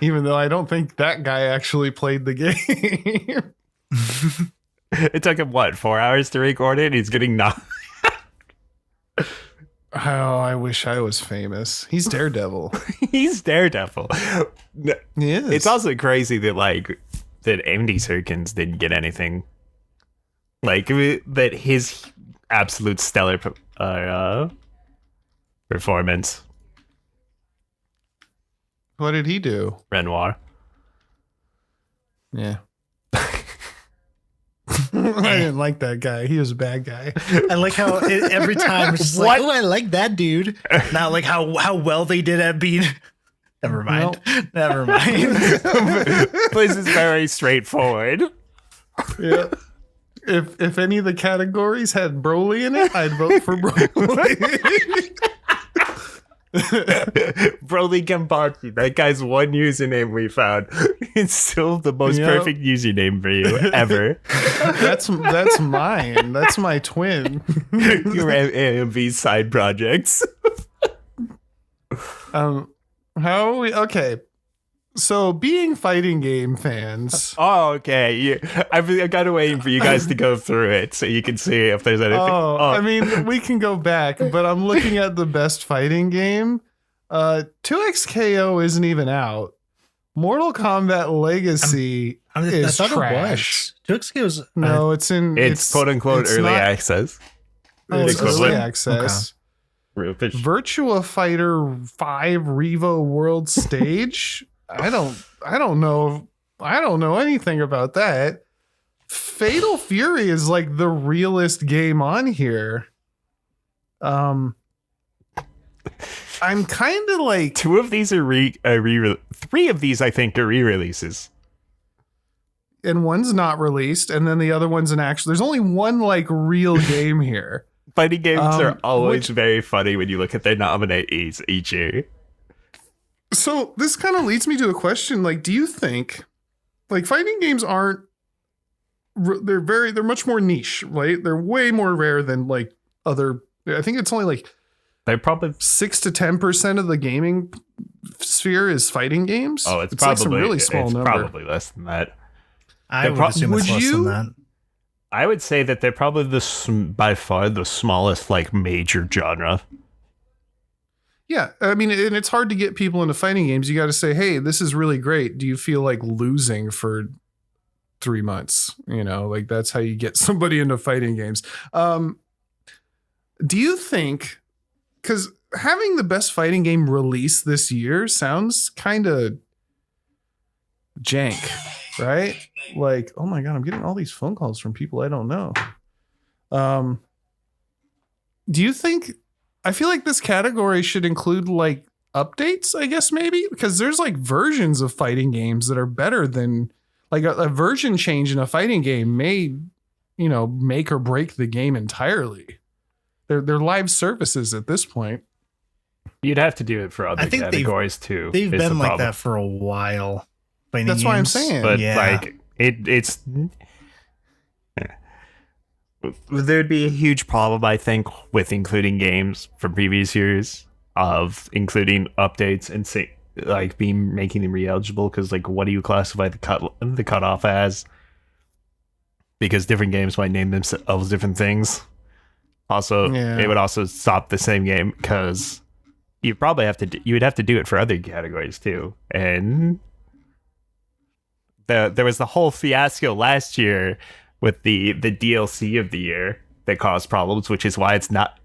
Even though I don't think that guy actually played the game. It took him, 4 hours to record it? He's getting Oh, I wish I was famous. He's Daredevil. He's Daredevil. He is. It's also crazy that Andy Serkins didn't get anything. That his absolute stellar performance. What did he do? Renoir. Yeah. I didn't like that guy. He was a bad guy. I like how every time it's just like, oh, I like that dude. Not like how well they did at being. Never mind. Nope. Never mind. This is very straightforward. Yeah. If any of the categories had Broly in it, I'd vote for Broly. Broly Gambachi, that guy's one username we found. It's still the most perfect username for you ever. That's mine. That's my twin. Your AMV side projects. How are we? Okay. So, being fighting game fans. Oh, okay. Yeah. I've got to wait for you guys to go through it so you can see if there's anything. I mean, we can go back, but I'm looking at the best fighting game. 2XKO isn't even out. Mortal Kombat Legacy is trash. 2XKO was no, it's quote unquote early access. It's early access. Okay. Virtua Fighter 5 Revo World Stage. I don't know anything about that. Fatal Fury is like the realest game on here. I'm kind of like 2 of these are 3 of these I think are re-releases. And one's not released, and then the other one's an actual. There's only one like real game here. Fighting games are always very funny when you look at their nominees each year. So this kind of leads me to a question. Like, do you think like fighting games they're much more niche, right? They're way more rare than like other. I think it's only like they're probably 6 to 10% of the gaming sphere is fighting games. Oh, it's probably like some really small number. Probably less than that. I would assume it's less than that. I would say that they're probably by far the smallest like major genre. Yeah, I mean, and it's hard to get people into fighting games. You got to say, hey, this is really great. Do you feel like losing for 3 months? You know, like that's how you get somebody into fighting games. Do you think, because having the best fighting game release this year sounds kind of jank, right? Like, oh my God, I'm getting all these phone calls from people I don't know. Do you think, I feel like this category should include like updates, I guess, maybe, because there's like versions of fighting games that are better than like a version change in a fighting game may, you know, make or break the game entirely. They're live services at this point. You'd have to do it for other I think categories too. They've is the been like problem. that for a while. Fighting That's why I'm games. saying. But Yeah. like it's there'd be a huge problem, I think, with including games from previous years, of including updates and like making them re-eligible, because like what do you classify the cutoff as? Because different games might name themselves different things. Also, Yeah. it would also stop the same game, because you probably you would have to do it for other categories too. And there was the whole fiasco last year with the DLC of the year that caused problems, which is why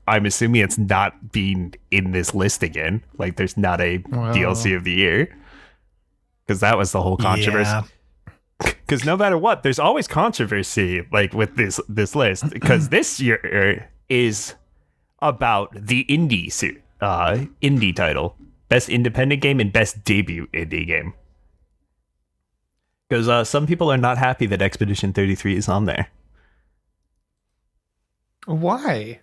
I'm assuming it's not being in this list again. Like there's not a DLC of the year, because that was the whole controversy. Yeah. Because no matter what, there's always controversy like with this list, because this year is about the indie title, best independent game and best debut indie game. Because some people are not happy that Expedition 33 is on there. Why?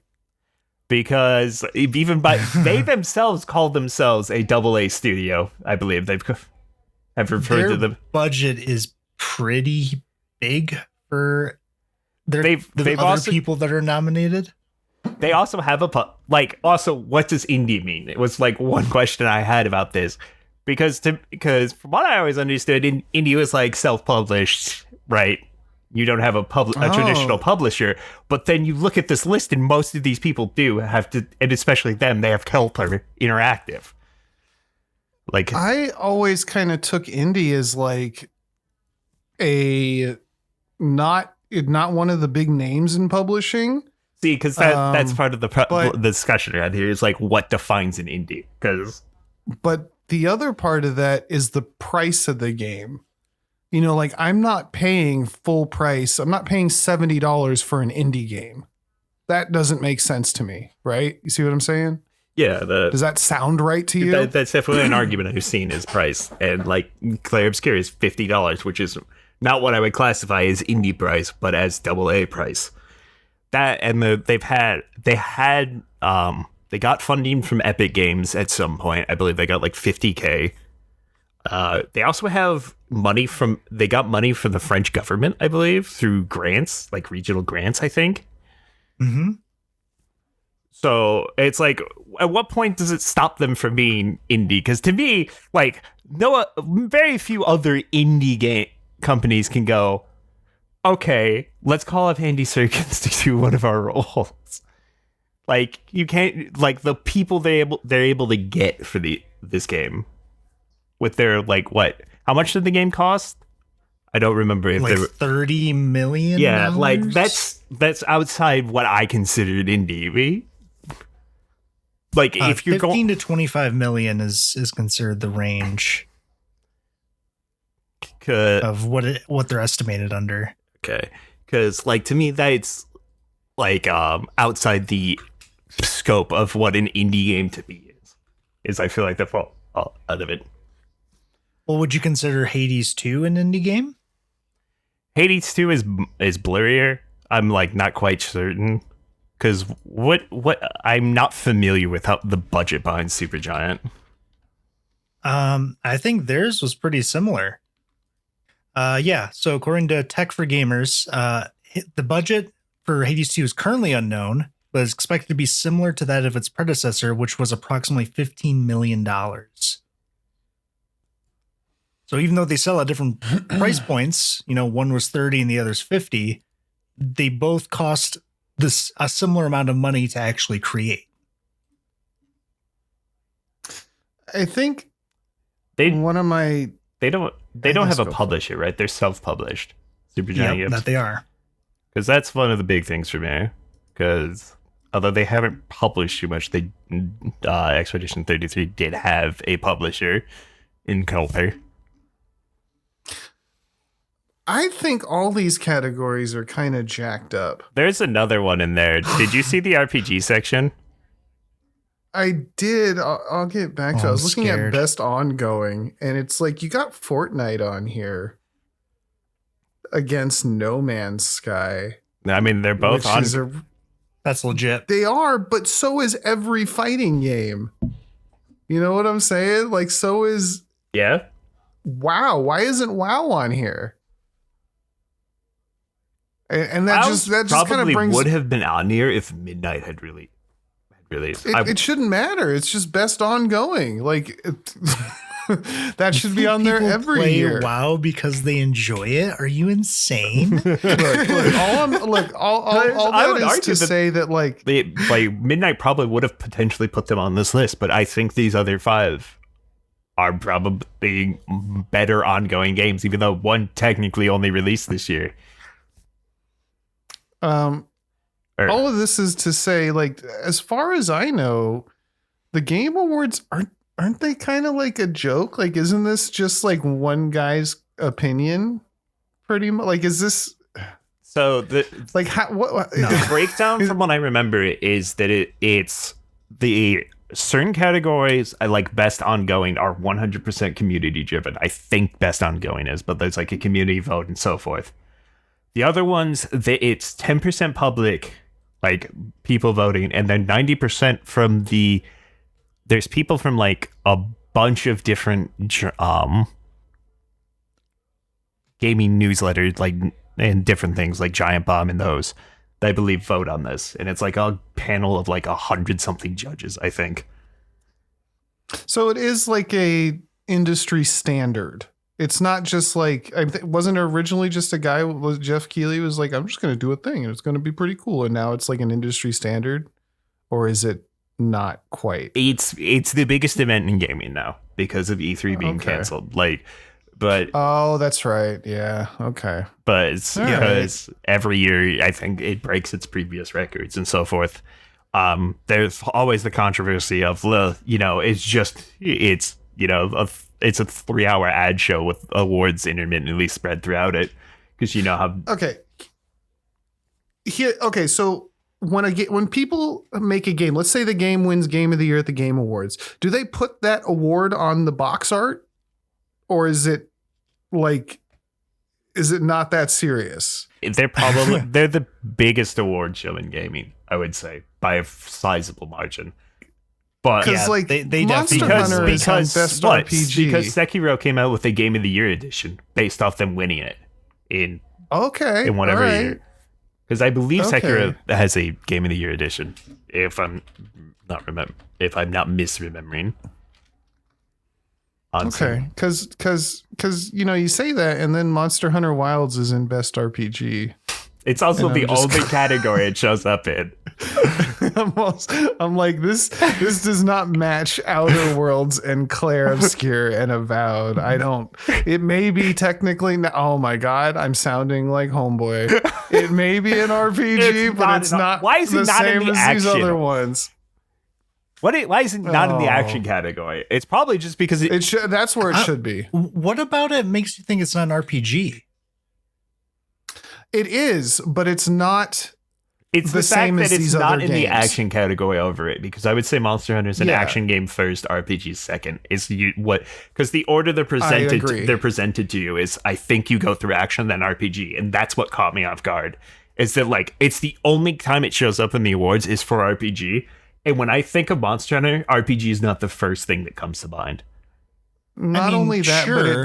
Because even they themselves call themselves a AA studio. I believe have referred Their to them. budget is pretty big for They've other also people that are nominated. They also have also, what does indie mean? It was like one question I had about this, because from what I always understood, indie was like self-published, right? You don't have a traditional publisher, but then you look at this list, and most of these people do have to, and especially them, they have Kelper Interactive. Like, I always kind of took indie as like a not one of the big names in publishing. see, because that's part of the but- discussion around here is like what defines an indie. Because But the other part of that is the price of the game. You know, like I'm not paying full price. I'm not paying $70 for an indie game. That doesn't make sense to me, right? You see what I'm saying? yeah, Does that sound right to you? that's definitely an argument I've seen is price. And like Clair Obscure is $50, which is not what I would classify as indie price, but as AA price. That, and they got funding from Epic Games at some point. I believe they got like $50K. They also have they got money from the French government, I believe, through grants, like regional grants, I think. Mm-hmm. So it's like, at what point does it stop them from being indie? Because to me, like, very few other indie game companies can go, okay, let's call up Andy Serkis to do one of our roles. Like, you can't, like, the people they're able to get for this game with their, like, what? How much did the game cost? I don't remember if Like they were $30 million. Yeah, like that's outside what I considered indie. Like if you're 15 going to 25 million is considered the range of what they're estimated under. Okay, because like to me that's like outside the scope of what an indie game to me is I feel like they fall out of it. Well, would you consider Hades 2 an indie game? Hades 2 is blurrier. I'm like not quite certain, because what I'm not familiar with how the budget behind Supergiant. I think theirs was pretty similar. Yeah, so according to Tech for Gamers, the budget for Hades 2 is currently unknown, but is expected to be similar to that of its predecessor, which was approximately $15 million. So even though they sell at different price points, you know, one was 30 and the other's 50, they both cost a similar amount of money to actually create. I think They don't have a publisher, right? They're self-published. Supergiant Yep, that they are. Because that's one of the big things for me. Because although they haven't published too much, Expedition 33 did have a publisher in Kelper. I think all these categories are kind of jacked up. There's another one in there. Did you see the RPG section? I did. I'll get back to it. I I'm was looking scared. at best ongoing, and it's like you got Fortnite on here against No Man's Sky. I mean, they're both which on. That's legit. They are, but so is every fighting game. You know what I'm saying? Like, so is Yeah. WoW. Why isn't WoW on here? And that just kind of probably brings. would have been on here if Midnight had really released. It shouldn't matter. It's just best ongoing. Like that should be on there People every play year. WoW because they enjoy it. Are you insane? Look, all that is to say that like Midnight probably would have potentially put them on this list, but I think these other 5 are probably better ongoing games, even though one technically only released this year. all of this is to say, like, as far as I know, the Game Awards aren't they kind of like a joke? Like, isn't this just like one guy's opinion? Pretty much. Like, is this so the like what the breakdown from what I remember is that it's the certain categories I like best ongoing are 100% community driven. I think best ongoing is, but there's like a community vote and so forth. The other ones, it's 10% public, like people voting, and then 90% from there's people from like a bunch of different gaming newsletters, like, and different things like Giant Bomb and those that I believe vote on this, and it's like a panel of like 100-something judges, I think. So it is like a industry standard. It's not just like, wasn't it originally just a guy, was Jeff Keighley was like, I'm just going to do a thing and it's going to be pretty cool. And now it's like an industry standard, or is it not quite? It's the biggest event in gaming now because of E3 being canceled. Like, but oh, that's right. Yeah. Okay. But it's because every year I think it breaks its previous records and so forth. There's always the controversy of, you know, it's a 3-hour ad show with awards intermittently spread throughout it, because you know how. Okay. So when people make a game, let's say the game wins Game of the Year at the Game Awards, do they put that award on the box art, or is it not that serious? They're the biggest award show in gaming, I would say, by a sizable margin. But because they Monster definitely Hunter is on best RPG. Because Sekiro came out with a Game of the Year edition based off them winning it in whatever year. Because I believe Sekiro has a Game of the Year edition, if I'm not misremembering. Okay, because you know, you say that, and then Monster Hunter Wilds is in best RPG. It's also the only category it shows up in. I'm like, this does not match Outer Worlds and Clair Obscure and Avowed. It may be technically, oh my God, I'm sounding like homeboy. It may be an RPG, but it's not. Why is it not in the action? These other ones. Why is it not in the action category? It's probably just because that's where it should be. What about it makes you think it's not an RPG? It is, but it's not. It's the same fact that it's not in games. the action category over it, because I would say Monster Hunter is an action game first, RPG second. Because the order they're presented to you is, I think you go through action then RPG, and that's what caught me off guard. Is that like it's the only time it shows up in the awards is for RPG, and when I think of Monster Hunter, RPG is not the first thing that comes to mind. Not only that, but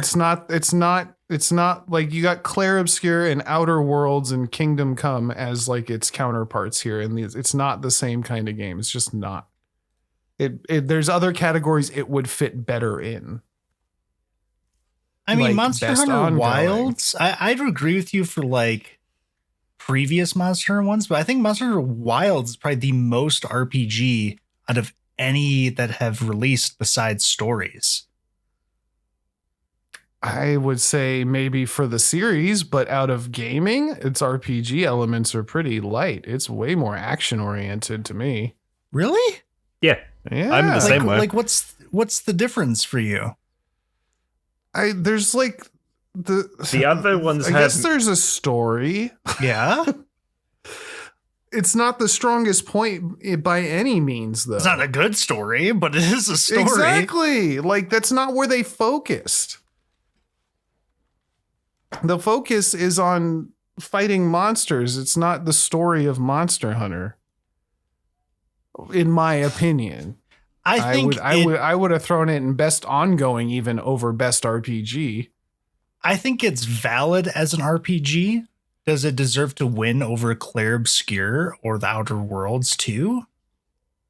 it's not like you got Clair Obscure and Outer Worlds and Kingdom Come as like its counterparts here, and it's not the same kind of game. It's just not. There's other categories it would fit better in. I mean, like Monster Hunter ongoing. Wilds, I'd agree with you for like previous Monster Hunter ones, but I think Monster Hunter Wilds is probably the most RPG out of any that have released besides stories. I would say maybe for the series, but out of gaming, its RPG elements are pretty light. It's way more action oriented to me. Really? Yeah. I'm the same way. Like what's the difference for you? There's like the other ones I guess there's a story. Yeah. It's not the strongest point by any means, though. It's not a good story, but it is a story. Exactly. Like, that's not where they focused. The focus is on fighting monsters. It's not the story of Monster Hunter, in my opinion. I would have thrown it in best ongoing even over best RPG. I think it's valid as an RPG. Does it deserve to win over Clair Obscure or The Outer Worlds too?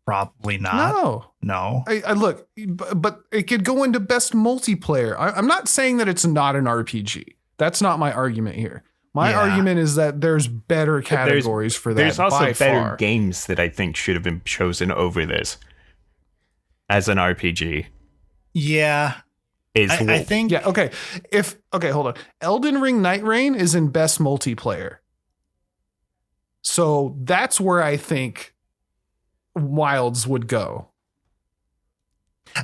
Probably not. No. I look, but it could go into best multiplayer. I'm not saying that it's not an RPG. That's not my argument here. My argument is that there's better categories for that. There's also by better far. games that I think should have been chosen over this as an RPG. Yeah. I think. Yeah. Okay. Hold on. Elden Ring Night Rain is in best multiplayer. So that's where I think Wilds would go.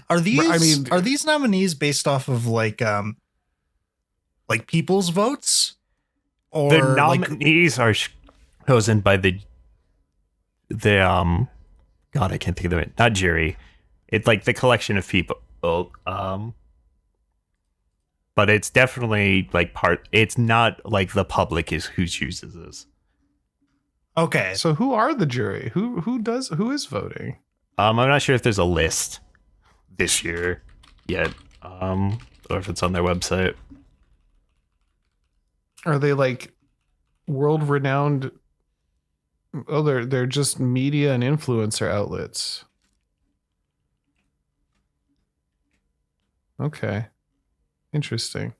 Are these nominees based off of like people's votes? Or the nominees are chosen by the God, I can't think of it. Not jury. It's like the collection of people. But it's definitely like it's not like the public is who chooses this. Okay. So who are the jury? Who is voting? I'm not sure if there's a list this year yet. Or if it's on their website. Are they like world renowned? Oh, they're just media and influencer outlets. Okay. Interesting.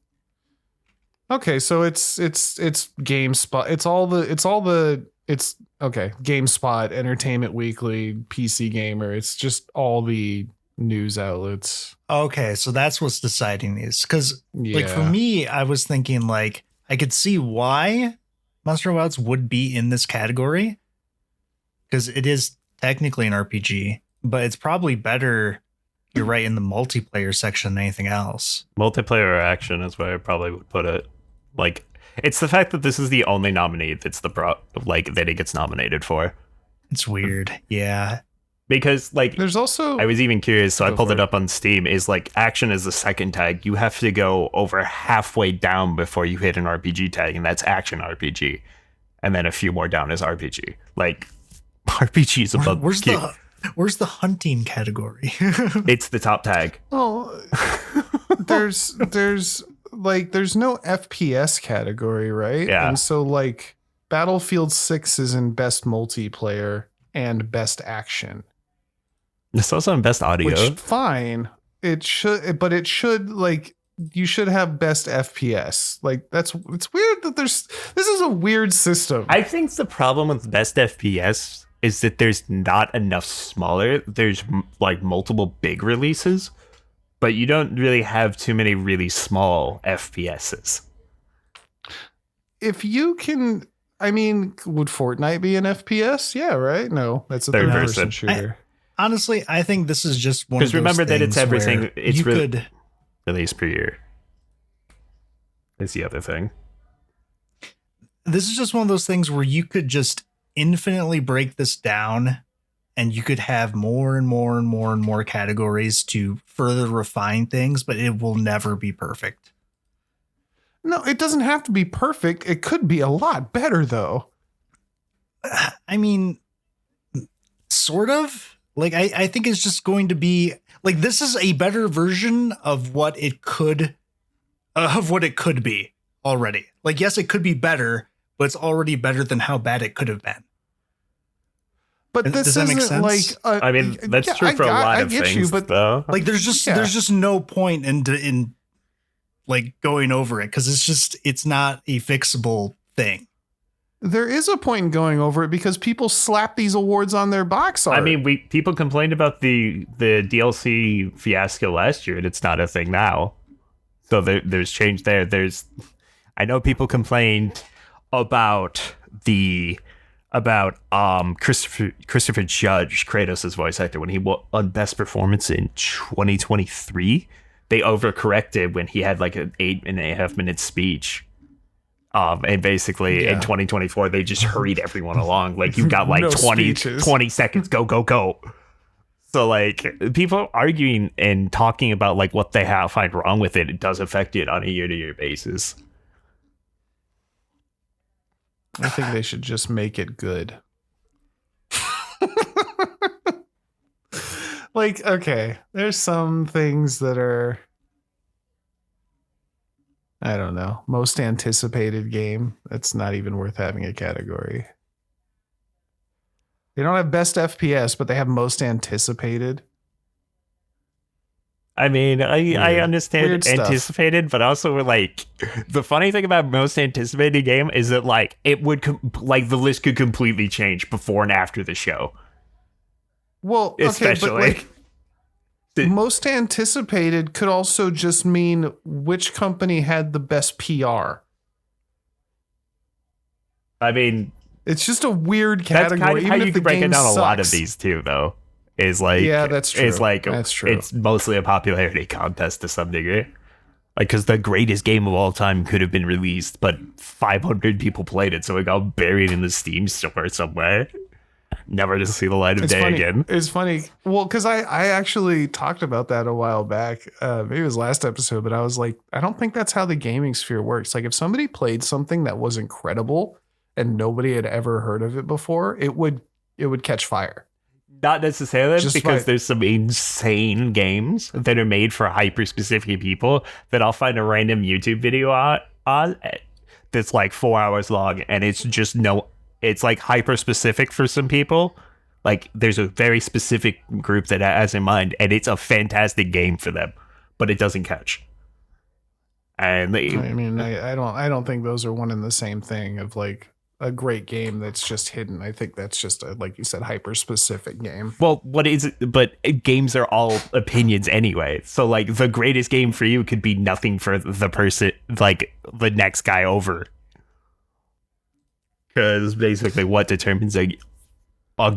Okay, so it's GameSpot. It's GameSpot, Entertainment Weekly, PC Gamer. It's just all the news outlets. Okay, so that's what's deciding these. Because like for Yeah. me, I was thinking like I could see why Monster Wilds would be in this category. Because it is technically an RPG, but it's probably better, you're right, in the multiplayer section than anything else. Multiplayer or action is where I probably would put it. Like, it's the fact that this is the only nominee that's that it gets nominated for. It's weird. Yeah. Because like There's also I was even curious, so I Go pulled for it it. up on Steam, is like action is the second tag. You have to go over halfway down before you hit an RPG tag, and that's action RPG. And then a few more down is RPG. Like RPG is above Where's the hunting category? it's the top tag. Oh, there's no FPS category, right? Yeah. And so like Battlefield 6 is in best multiplayer and best action. It's also in best audio. Which fine. It should like you should have best FPS. Like it's weird that this is a weird system. I think the problem with best FPS is that there's not enough smaller. There's like multiple big releases, but you don't really have too many really small FPSs. If you can, I mean, would Fortnite be an FPS? Yeah, right? No, that's a Third third person. person shooter. Honestly, I think this is just one of those Because remember that it's things everything. where It's you really could. released per year. Is the other thing. This is just one of those things where you could just infinitely break this down and you could have more and more and more and more categories to further refine things, but it will never be perfect. No, it doesn't have to be perfect. It could be a lot better though. I mean, sort of. Like, I think it's just going to be like, this is a better version of what it could be already. Like, yes, it could be better, but it's already better than how bad it could have been. But Does this that make isn't like sense? I mean, that's true for a lot of things, though. Like, there's just no point in like going over it because it's not a fixable thing. there is a point in going over it because people slap these awards on their box art. I mean, people complained about the DLC fiasco last year, and it's not a thing now. So there's change there. I know people complained about Christopher Judge, Kratos' voice actor, when he won Best Performance in 2023. They overcorrected when he had like an 8.5 minute speech. And basically in 2024, they just hurried everyone along. Like, you've got like No 20 speeches. seconds, go. So like, people arguing and talking about like what they find wrong with it, it does affect it on a year-to-year basis. I think they should just make it good. Like, okay, there's some things that are, I don't know, most anticipated game. That's not even worth having a category. They don't have best FPS, but they have most anticipated. I mean, I understand Weird stuff. anticipated, but also like the funny thing about most anticipated game is that like it would like the list could completely change before and after the show. Well, okay, Especially. but like, most anticipated could also just mean which company had the best PR. I mean, It's just a weird that's category. kind of how even you if can the break it game down a lot of sucks. these too, though. Is like, Yeah, that's true. It's like That's true. It's mostly a popularity contest to some degree. Like, because the greatest game of all time could have been released, but 500 people played it, so it got buried in the Steam store somewhere, never to see the light of day funny. again. It's funny. Well, because I actually talked about that a while back. Maybe it was last episode, but I was like, I don't think that's how the gaming sphere works. Like, if somebody played something that was incredible and nobody had ever heard of it before, it would catch fire. Not necessarily, Just because by- there's some insane games that are made for hyper-specific people that I'll find a random YouTube video on that's like 4 hours long, and it's just it's like hyper-specific for some people. Like, there's a very specific group that has in mind, and it's a fantastic game for them, but it doesn't catch. And I mean, I don't think those are one and the same thing of like a great game that's just hidden. I think that's just a, like you said, hyper specific game. well, what is it? But games are all opinions anyway. So, like, the greatest game for you could be nothing for the person, like, the next guy over. Because basically what determines a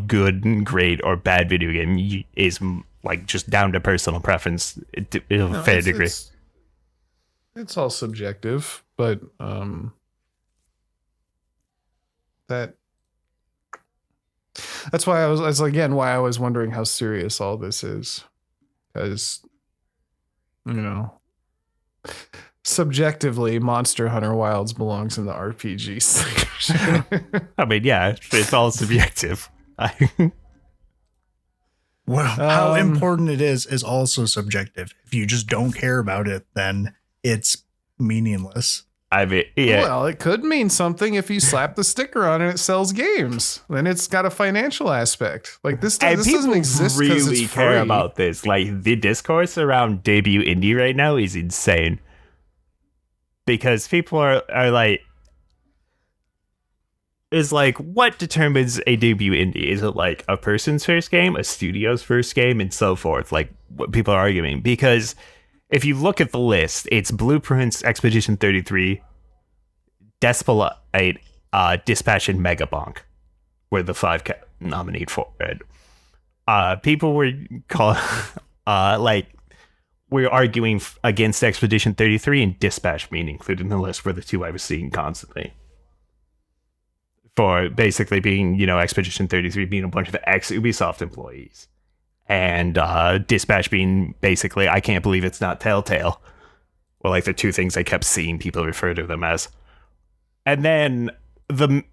good, great, or bad video game is, like, just down to personal preference to a fair degree. It's all subjective, but that's why that's again why I was wondering how serious all this is, because subjectively Monster Hunter Wilds belongs in the RPG section. I mean, yeah, it's all subjective. Well, how important it is also subjective. If you just don't care about it, then it's meaningless. I mean, yeah. Well, it could mean something if you slap the sticker on and it sells games. Then it's got a financial aspect. Like this And doesn't people exist because really it's care free. about this. Like, the discourse around debut indie right now is insane. Because people are like, is like, what determines a debut indie? Is it like a person's first game, a studio's first game, and so forth? Like, what people are arguing. Because if you look at the list, it's Blueprints, Expedition 33, Despelite, Dispatch, and Megabonk were the five nominated for it. People were we're arguing against Expedition 33 and Dispatch being included in the list were the two I was seeing constantly. For basically being, Expedition 33 being a bunch of ex-Ubisoft employees. And Dispatch being basically, I can't believe it's not Telltale. Well, like the two things I kept seeing people refer to them as. And then the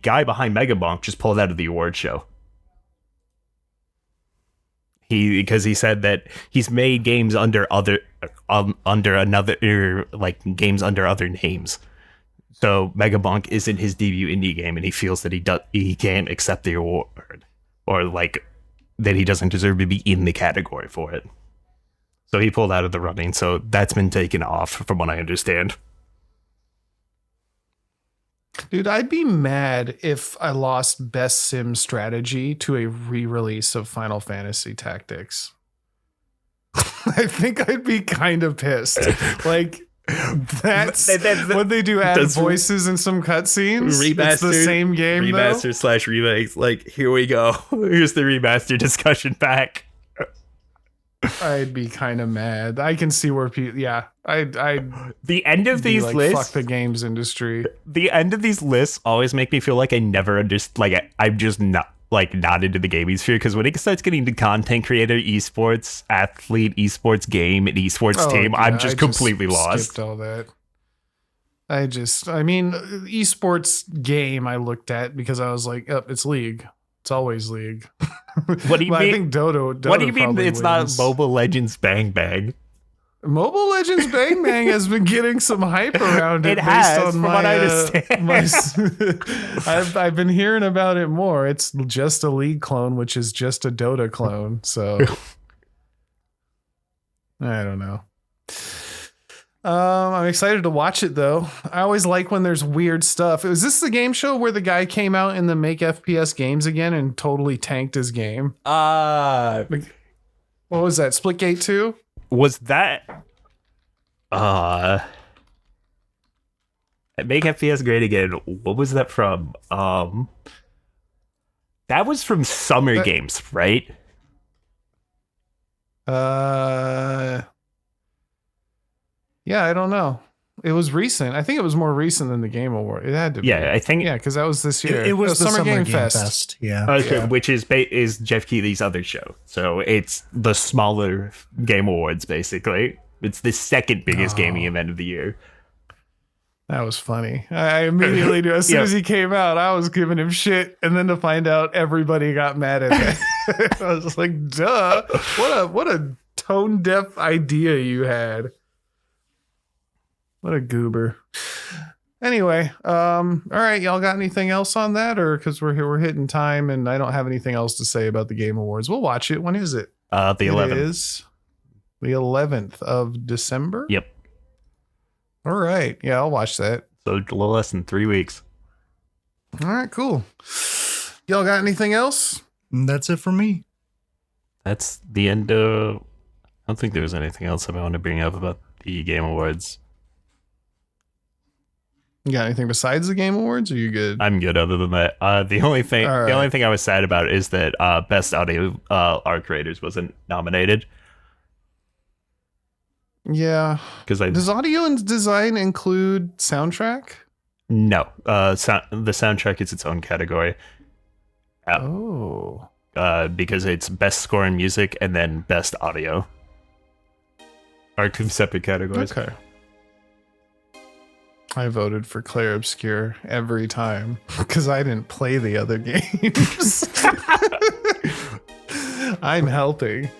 guy behind Megabonk just pulled out of the award show. Because he said that he's made games under games under other names. So Megabonk isn't his debut indie game, and he feels that he can't accept the award, or like that he doesn't deserve to be in the category for it. So he pulled out of the running. So that's been taken off, from what I understand. Dude, I'd be mad if I lost Best Sim Strategy to a re-release of Final Fantasy Tactics. I think I'd be kind of pissed. Like, that's what they do, add voices in some cutscenes. It's the same game, /remakes. Like, here we go. Here's the remaster discussion pack. I'd be kind of mad. I can see where people, I'd the end of these lists, fuck the games industry. The end of these lists always make me feel like I never understand. Like, I'm just not into the gaming sphere, because when it starts getting to content creator, esports athlete, esports game, and esports team, I'm just completely lost. Skipped all that. I mean, esports game I looked at because I was like, oh, it's League. It's always League. What do you Well, mean? I think Dota What do you mean probably it's wins. not Mobile Legends Bang Bang? Mobile Legends Bang Bang has been getting some hype around it. It has, based on from my, what I understand. I've been hearing about it more. It's just a League clone, which is just a Dota clone. So I don't know. I'm excited to watch it though. I always like when there's weird stuff. Was this the game show where the guy came out in the Make FPS games again and totally tanked his game? What was that? Splitgate 2? Was that Make FPS Great Again? What was that from? That was from Summer Games, right? Yeah, I don't know. It was recent. I think it was more recent than the Game Award. It had to be. Yeah, I think. Yeah, because that was this year. It was the Summer Game Fest. Fest. Yeah. Okay, Yeah. which is Jeff Keighley's other show. So it's the smaller Game Awards, basically. It's the second biggest gaming event of the year. That was funny. I immediately knew as soon as he came out, I was giving him shit, and then to find out everybody got mad at that, I was just like, "Duh! What a tone deaf idea you had! What a goober." Anyway, all right, y'all got anything else on that, or because we're hitting time, and I don't have anything else to say about the Game Awards. We'll watch it. When is it? The 11th. It is the 11th of December. Yep. All right. Yeah, I'll watch that. So a little less than 3 weeks. All right, cool. Y'all got anything else? And that's it for me. That's the end of... I don't think there was anything else I want to bring up about the Game Awards. You got anything besides the Game Awards? Or are you good? I'm good other than that. The only thing All right. the only thing I was sad about is that Best Audio Art Creators wasn't nominated. Yeah. Because Does audio and design include soundtrack? No. The soundtrack is its own category. Oh. Because it's best score in music and then best audio. Are two separate categories. Okay. I voted for Clair Obscure every time because I didn't play the other games. I'm helping.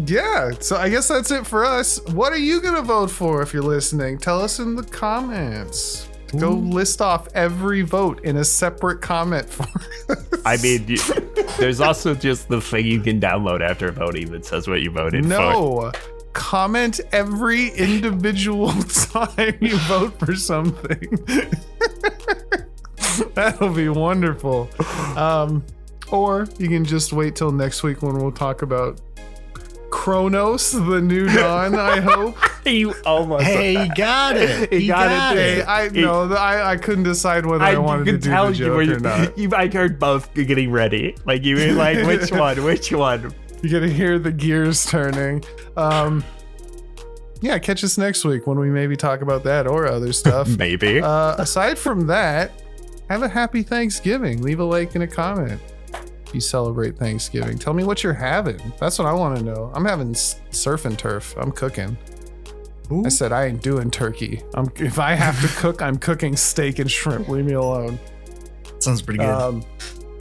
Yeah, so I guess that's it for us. What are you going to vote for if you're listening? Tell us in the comments. Go list off every vote in a separate comment for us. I mean, there's also just the thing you can download after voting that says what you voted for. No. Comment every individual time you vote for something. That'll be wonderful. Or you can just wait till next week when we'll talk about Chronos, the new dawn, I hope. You almost... Hey, you got it. You got it. Hey, I couldn't decide whether I wanted to do the joke or not. I heard both getting ready. Like, you were like, which one? Which one? You're gonna hear the gears turning. Yeah, catch us next week when we maybe talk about that or other stuff. Maybe. Aside from that, have a happy Thanksgiving. Leave a like and a comment. You celebrate Thanksgiving. Tell me what you're having. That's what I want to know. I'm having surf and turf. I'm cooking. Ooh. I said I ain't doing turkey. If I have to cook, I'm cooking steak and shrimp. Leave me alone. Sounds pretty good.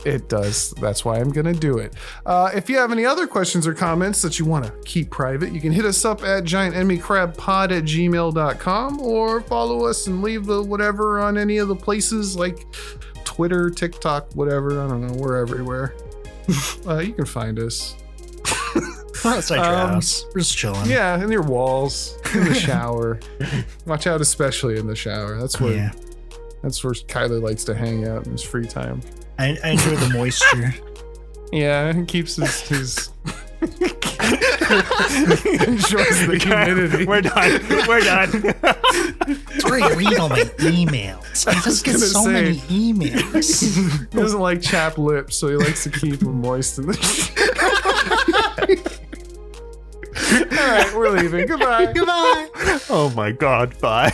It does. That's why I'm going to do it. If you have any other questions or comments that you want to keep private, you can hit us up at giantenemycrabpod@gmail.com or follow us and leave the whatever on any of the places like Twitter, TikTok, whatever. I don't know. We're everywhere. You can find us. We're outside your house. We're just chilling. Yeah, in your walls, in the shower. Watch out, especially in the shower. That's where Kyler likes to hang out in his free time. I enjoy the moisture. Yeah, he keeps his he enjoys the humidity. We're done. We're done. It's where you read all my emails. I just get so many emails. He doesn't like chapped lips, so he likes to keep them moist in the All right, we're leaving. Goodbye. Goodbye. Oh my God. Bye.